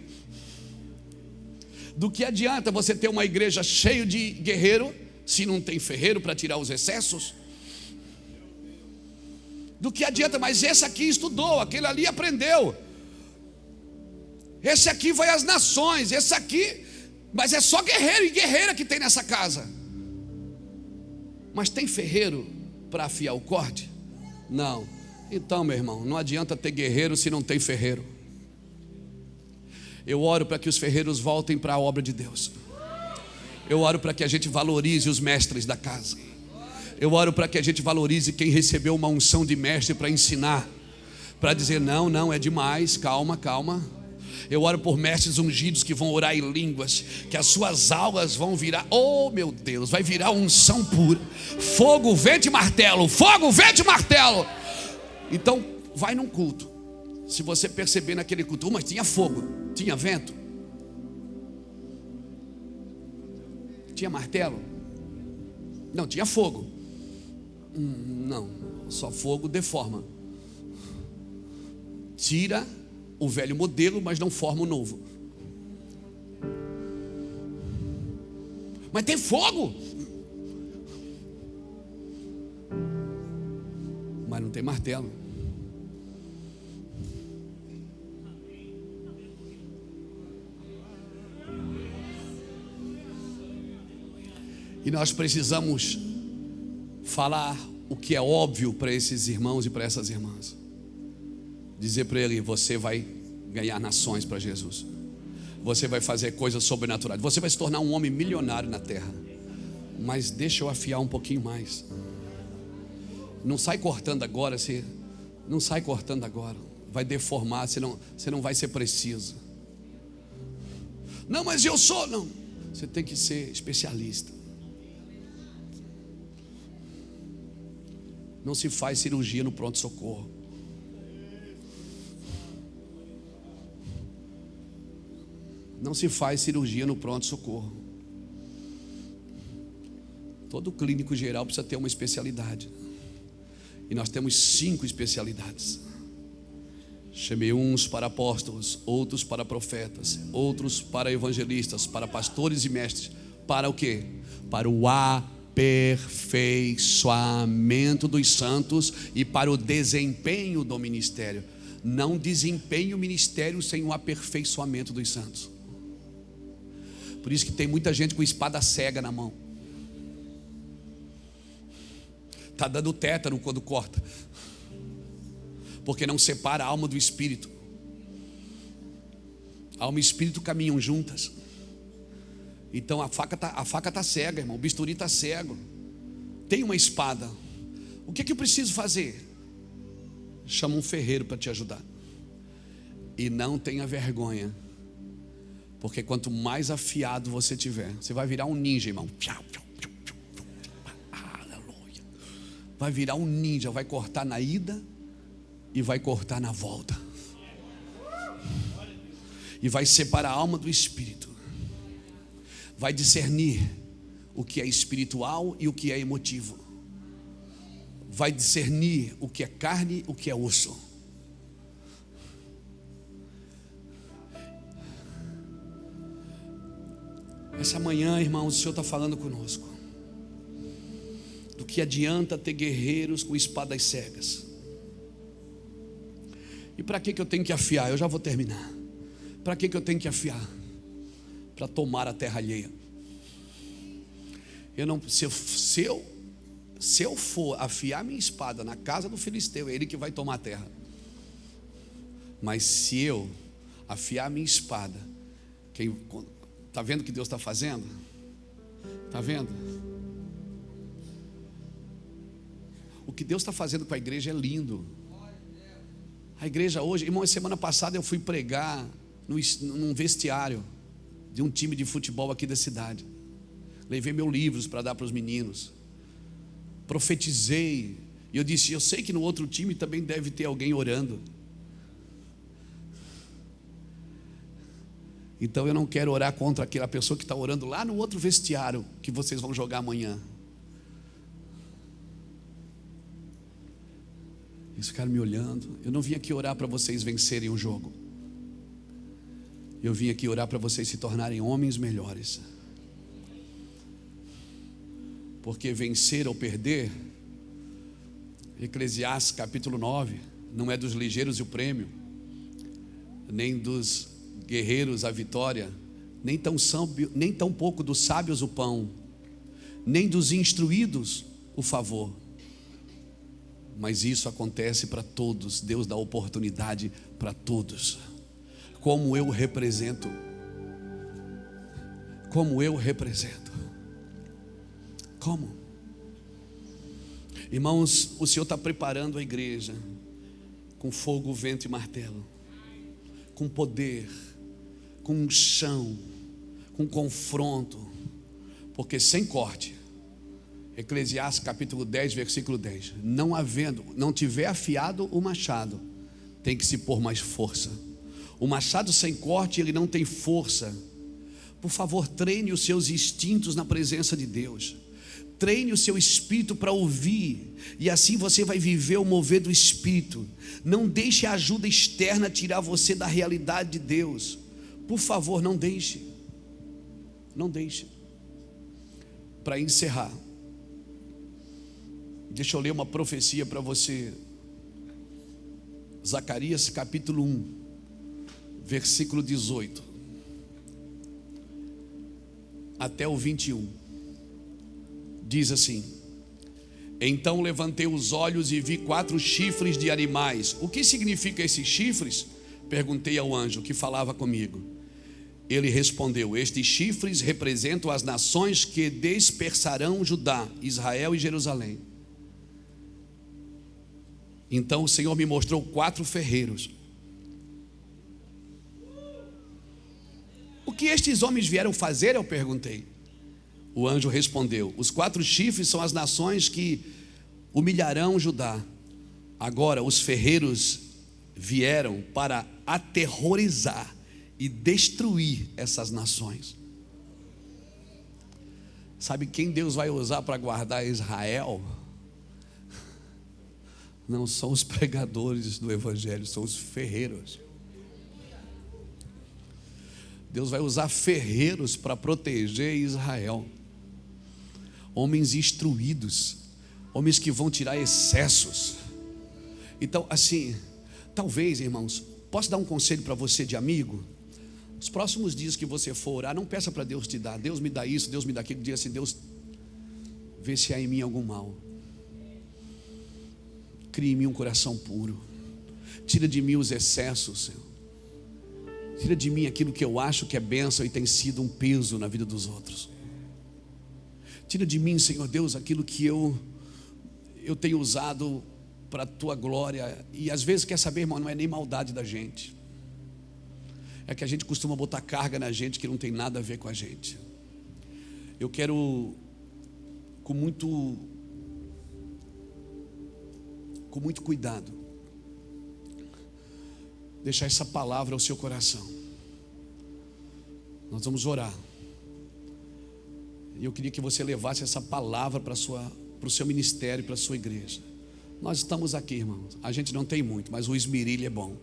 Do que adianta você ter uma igreja cheia de guerreiro se não tem ferreiro para tirar os excessos? Do que adianta? Mas esse aqui estudou, aquele ali aprendeu, esse aqui vai às nações, esse aqui, mas é só guerreiro e guerreira que tem nessa casa. Mas tem ferreiro para afiar o corte? Não. Então, meu irmão, não adianta ter guerreiro se não tem ferreiro. Eu oro para que os ferreiros voltem para a obra de Deus. Eu oro para que a gente valorize os mestres da casa. Eu oro para que a gente valorize quem recebeu uma unção de mestre para ensinar, para dizer não, é demais, calma. Eu oro por mestres ungidos que vão orar em línguas, que as suas aulas vão virar, oh meu Deus, vai virar unção pura, fogo, vento e martelo, fogo, vento e martelo. Então vai num culto, se você perceber naquele culto, mas tinha fogo, tinha vento, tinha martelo? Não, tinha fogo. Não, só fogo deforma. Tira o velho modelo, mas não forma o novo. Mas tem fogo, mas não tem martelo. E nós precisamos falar o que é óbvio para esses irmãos e para essas irmãs. Dizer para ele: você vai ganhar nações para Jesus. Você vai fazer coisas sobrenaturais. Você vai se tornar um homem milionário na terra. Mas deixa eu afiar um pouquinho mais. Não sai cortando agora. Não sai cortando agora. Vai deformar, você não vai ser preciso. Não, mas eu sou. Não, você tem que ser especialista. Não se faz cirurgia no pronto-socorro. Não se faz cirurgia no pronto-socorro. Todo clínico geral precisa ter uma especialidade. E nós temos 5 especialidades. Chamei uns para apóstolos, outros para profetas, outros para evangelistas, para pastores e mestres. Para o quê? Para o aperfeiçoamento dos santos e para o desempenho do ministério. Não desempenhe o ministério sem o aperfeiçoamento dos santos. Por isso que tem muita gente com espada cega na mão. Está dando tétano quando corta, porque não separa a alma do espírito. Alma e espírito caminham juntas. Então a faca tá cega, irmão. O bisturi está cego. Tem uma espada. O que eu preciso fazer? Chama um ferreiro para te ajudar. E não tenha vergonha, porque quanto mais afiado você tiver, você vai virar um ninja, irmão. Aleluia. Vai virar um ninja. Vai cortar na ida e vai cortar na volta. E vai separar a alma do espírito. Vai discernir o que é espiritual e o que é emotivo. Vai discernir o que é carne e o que é osso. Essa manhã, irmãos, o Senhor está falando conosco. Do que adianta ter guerreiros com espadas cegas. E para que eu tenho que afiar? Eu já vou terminar. Para que eu tenho que afiar? Para tomar a terra alheia. Se eu Se eu for afiar minha espada na casa do filisteu, é ele que vai tomar a terra. Mas se eu afiar minha espada, está vendo o que Deus está fazendo? Está vendo? O que Deus está fazendo com a igreja é lindo. A igreja hoje, irmão, semana passada eu fui pregar num vestiário de um time de futebol aqui da cidade. Levei meus livros para dar para os meninos. Profetizei. E eu disse, eu sei que no outro time também deve ter alguém orando. Então eu não quero orar contra aquela pessoa que está orando lá no outro vestiário que vocês vão jogar amanhã. Eles ficaram me olhando. Eu não vim aqui orar para vocês vencerem o jogo. Eu vim aqui orar para vocês se tornarem homens melhores. Porque vencer ou perder, Eclesiastes capítulo 9, não é dos ligeiros o prêmio, nem dos guerreiros a vitória, nem tão pouco dos sábios o pão, nem dos instruídos o favor. Mas isso acontece para todos. Deus dá oportunidade para todos. Como eu represento? Como eu represento? Como? Irmãos, o Senhor está preparando a igreja com fogo, vento e martelo, com poder, com unção, com confronto, porque sem corte. Eclesiastes capítulo 10, versículo 10. Não tiver afiado o machado, tem que se pôr mais força. O machado sem corte, ele não tem força. Por favor, treine os seus instintos na presença de Deus. Treine o seu espírito para ouvir, e assim você vai viver o mover do Espírito. Não deixe a ajuda externa tirar você da realidade de Deus. Por favor, não deixe. Não deixe. Para encerrar, deixa eu ler uma profecia para você. Zacarias capítulo 1, versículo 18 até o 21. Diz assim: então levantei os olhos e vi 4 chifres de animais. O que significa esses chifres? Perguntei ao anjo que falava comigo. Ele respondeu: estes chifres representam as nações que dispersarão Judá, Israel e Jerusalém. Então o Senhor me mostrou 4 ferreiros. O que estes homens vieram fazer? Eu perguntei. O anjo respondeu: os 4 chifres são as nações que humilharão Judá. Agora os ferreiros vieram para aterrorizar e destruir essas nações. Sabe quem Deus vai usar para guardar Israel? Não são os pregadores do evangelho, são os ferreiros. Deus vai usar ferreiros para proteger Israel. Homens instruídos, homens que vão tirar excessos. Então, assim, talvez, irmãos, posso dar um conselho para você de amigo? Os próximos dias que você for orar, não peça para Deus te dar. Deus me dá isso, Deus me dá aquilo. Diga assim: Deus, vê se há em mim algum mal. Crie em mim um coração puro. Tira de mim os excessos, Senhor. Tira de mim aquilo que eu acho que é bênção e tem sido um peso na vida dos outros. Tira de mim, Senhor Deus, aquilo que eu tenho usado para a Tua glória. E às vezes, quer saber, irmão, não é nem maldade da gente. É que a gente costuma botar carga na gente que não tem nada a ver com a gente. Eu quero, com muito cuidado, deixar essa palavra ao seu coração. Nós vamos orar. E eu queria que você levasse essa palavra para o seu ministério, para a sua igreja. Nós estamos aqui, irmãos. A gente não tem muito, mas o esmerilho é bom.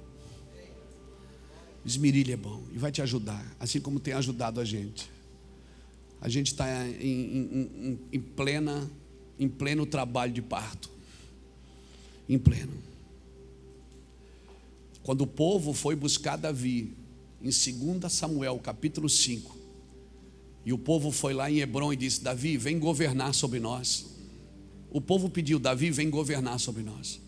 O esmerilho é bom e vai te ajudar, assim como tem ajudado a gente. A gente está em pleno trabalho de parto. Em pleno. Quando o povo foi buscar Davi, em 2 Samuel capítulo 5, e o povo foi lá em Hebrom e disse: Davi, vem governar sobre nós. o povo pediu: Davi, vem governar sobre nós.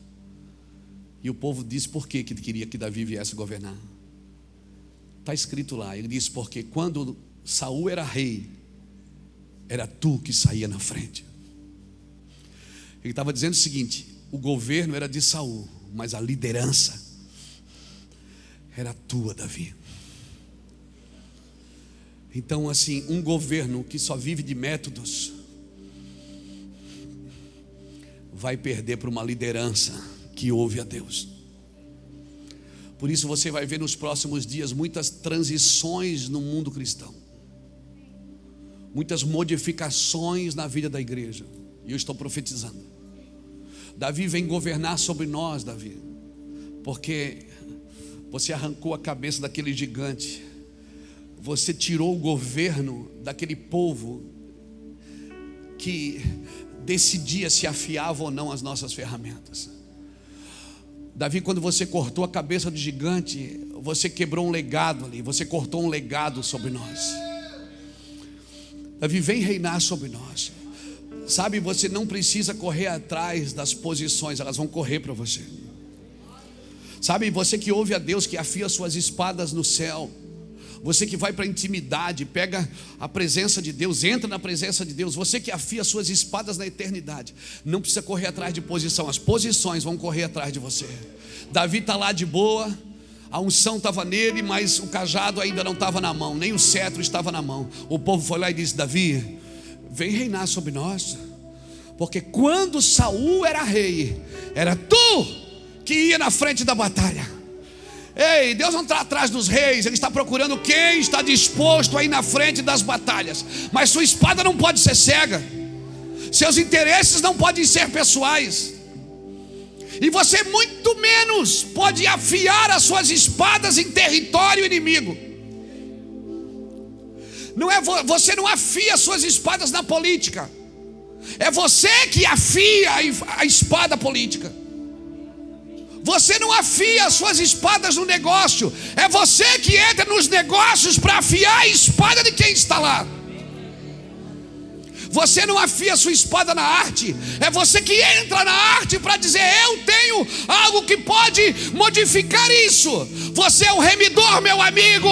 E o povo disse por que queria que Davi viesse governar. Está escrito lá, ele disse: porque quando Saul era rei, era tu que saía na frente. Ele estava dizendo o seguinte: o governo era de Saul, mas a liderança era tua, Davi. Então, assim, um governo que só vive de métodos vai perder para uma liderança que ouve a Deus. Por isso você vai ver nos próximos dias muitas transições no mundo cristão, muitas modificações na vida da igreja. E eu estou profetizando: Davi vem governar sobre nós, Davi, porque você arrancou a cabeça daquele gigante, você tirou o governo daquele povo que decidia se afiava ou não as nossas ferramentas. Davi, quando você cortou a cabeça do gigante, você quebrou um legado ali, você cortou um legado sobre nós. Davi, vem reinar sobre nós. Sabe, você não precisa correr atrás das posições, elas vão correr para você. Sabe, você que ouve a Deus, que afia suas espadas no céu, você que vai para a intimidade, pega a presença de Deus, entra na presença de Deus, você que afia suas espadas na eternidade, não precisa correr atrás de posição, as posições vão correr atrás de você. Davi está lá de boa, a unção estava nele, mas o cajado ainda não estava na mão, nem o cetro estava na mão. O povo foi lá e disse: Davi, vem reinar sobre nós, porque quando Saul era rei, era tu que ia na frente da batalha. Ei, Deus não está atrás dos reis, Ele está procurando quem está disposto a ir na frente das batalhas. Mas sua espada não pode ser cega, seus interesses não podem ser pessoais, e você muito menos pode afiar as suas espadas em território inimigo. Você não afia as suas espadas na política, é você que afia a espada política. Você não afia as suas espadas no negócio, é você que entra nos negócios para afiar a espada de quem está lá. Você não afia a sua espada na arte, é você que entra na arte para dizer: eu tenho algo que pode modificar isso. Você é um remidor, meu amigo,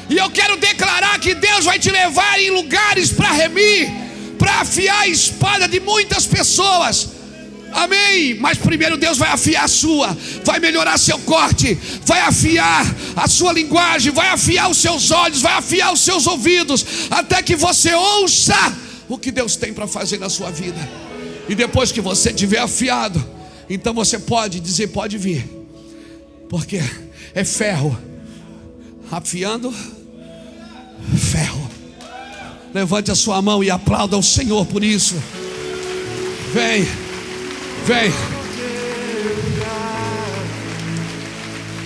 e eu quero declarar que Deus vai te levar em lugares para remir, para afiar a espada de muitas pessoas. Amém, mas primeiro Deus vai afiar a sua, vai melhorar seu corte, vai afiar a sua linguagem, vai afiar os seus olhos, vai afiar os seus ouvidos, até que você ouça o que Deus tem para fazer na sua vida. E depois que você tiver afiado, então você pode dizer: pode vir, porque é ferro afiando ferro. Levante a sua mão e aplauda o Senhor por isso. Vem. Vem.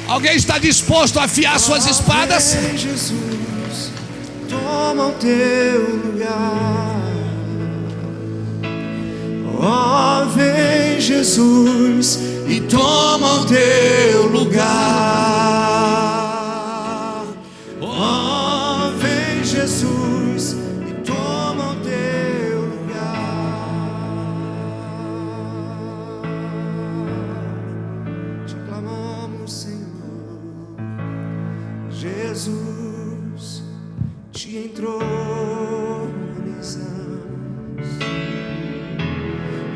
Alguém está disposto a afiar suas espadas? Vem, Jesus, toma o teu lugar. Oh, vem, Jesus, e toma o teu lugar. Oh, vem, Jesus, e toma o teu lugar. Te clamamos, Senhor. Jesus, te entronizamos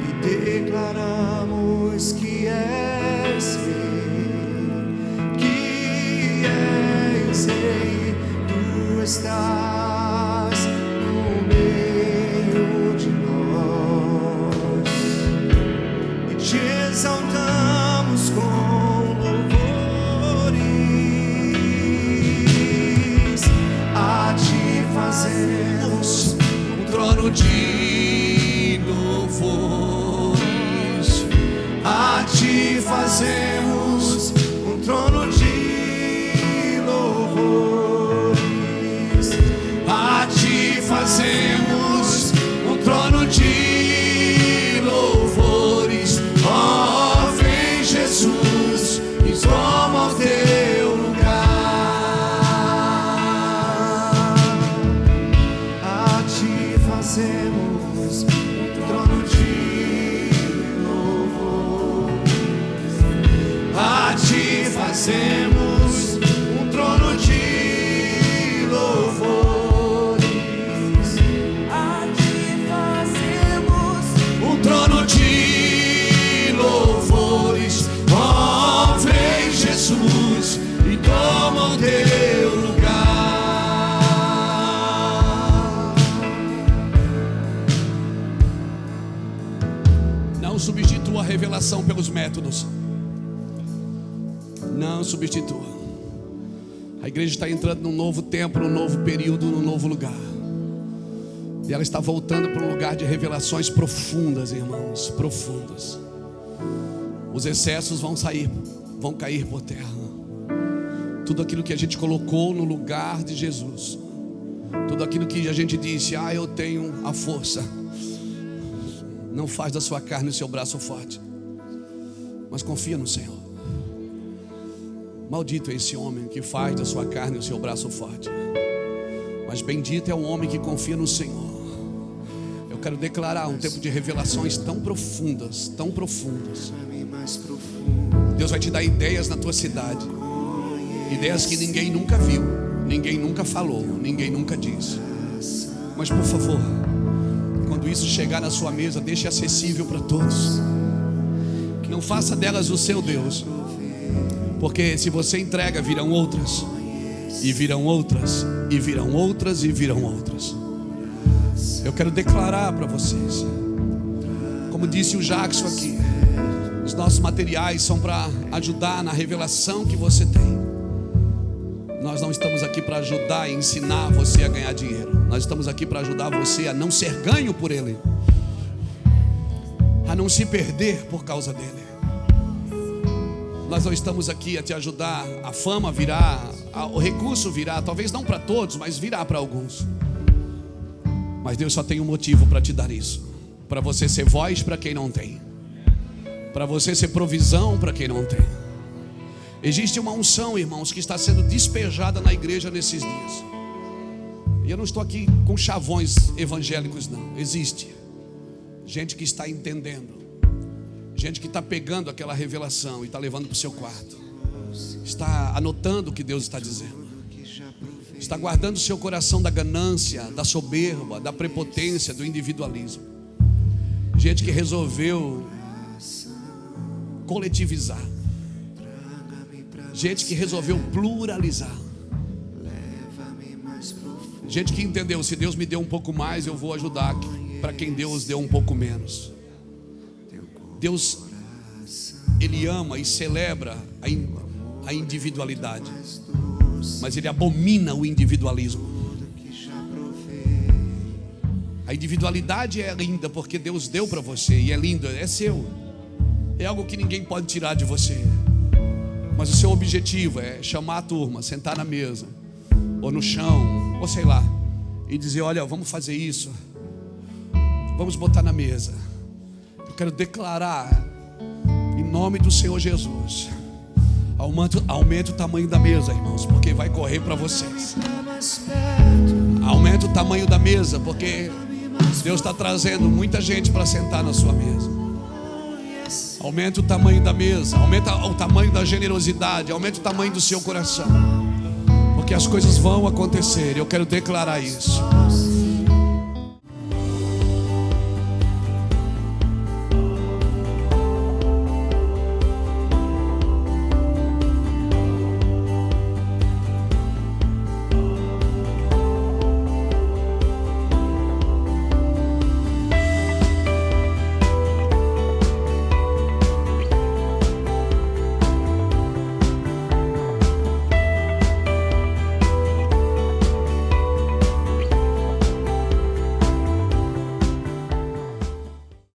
e declaramos que és rei, que és rei. Tu estás no meio de nós e te exaltamos com louvores. A ti fazemos um trono de louvores. A ti fazemos um trono de louvores. A ti fazemos um trono de louvores. Oh, vem, Jesus, e toma o teu lugar. A ti fazemos um trono de teu lugar. Não substitua a revelação pelos métodos. Não substitua. A igreja está entrando num novo tempo, num novo período, num novo lugar. E ela está voltando para um lugar de revelações profundas, irmãos, profundas. Os excessos vão cair por terra. Tudo aquilo que a gente colocou no lugar de Jesus, tudo aquilo que a gente disse, eu tenho a força, não faz da sua carne o seu braço forte, mas confia no Senhor. Maldito é esse homem que faz da sua carne o seu braço forte, mas bendito é o homem que confia no Senhor. Eu quero declarar um tempo de revelações tão profundas, tão profundas. Deus vai te dar ideias na tua cidade, ideias que ninguém nunca viu, ninguém nunca falou, ninguém nunca disse. Mas por favor, quando isso chegar na sua mesa, deixe acessível para todos. Não faça delas o seu Deus, porque se você entrega, virão outras, e virão outras, e virão outras, e virão outras. Eu quero declarar para vocês, como disse o Jackson aqui, os nossos materiais são para ajudar na revelação que você tem. Nós não estamos aqui para ajudar e ensinar você a ganhar dinheiro. Nós estamos aqui para ajudar você a não ser ganho por ele, a não se perder por causa dele. Nós não estamos aqui a te ajudar. A fama virá, o recurso virá, talvez não para todos, mas virá para alguns. Mas Deus só tem um motivo para te dar isso: para você ser voz para quem não tem, para você ser provisão para quem não tem. Existe uma unção, irmãos, que está sendo despejada na igreja nesses dias. E eu não estou aqui com chavões evangélicos, não. Existe gente que está entendendo, gente que está pegando aquela revelação e está levando para o seu quarto, está anotando o que Deus está dizendo, está guardando o seu coração da ganância, da soberba, da prepotência, do individualismo. Gente que resolveu coletivizar, gente que resolveu pluralizar, gente que entendeu: se Deus me deu um pouco mais, eu vou ajudar para quem Deus deu um pouco menos. Deus, Ele ama e celebra a individualidade, mas Ele abomina o individualismo. A individualidade é linda porque Deus deu para você, e é lindo, é seu, é algo que ninguém pode tirar de você. Mas o seu objetivo é chamar a turma, sentar na mesa, ou no chão, ou sei lá, e dizer: olha, vamos fazer isso, vamos botar na mesa. Eu quero declarar, em nome do Senhor Jesus, aumente o tamanho da mesa, irmãos, porque vai correr para vocês. Aumente o tamanho da mesa, porque Deus está trazendo muita gente para sentar na sua mesa. Aumente o tamanho da mesa, aumenta o tamanho da generosidade, aumente o tamanho do seu coração, porque as coisas vão acontecer. Eu quero declarar isso.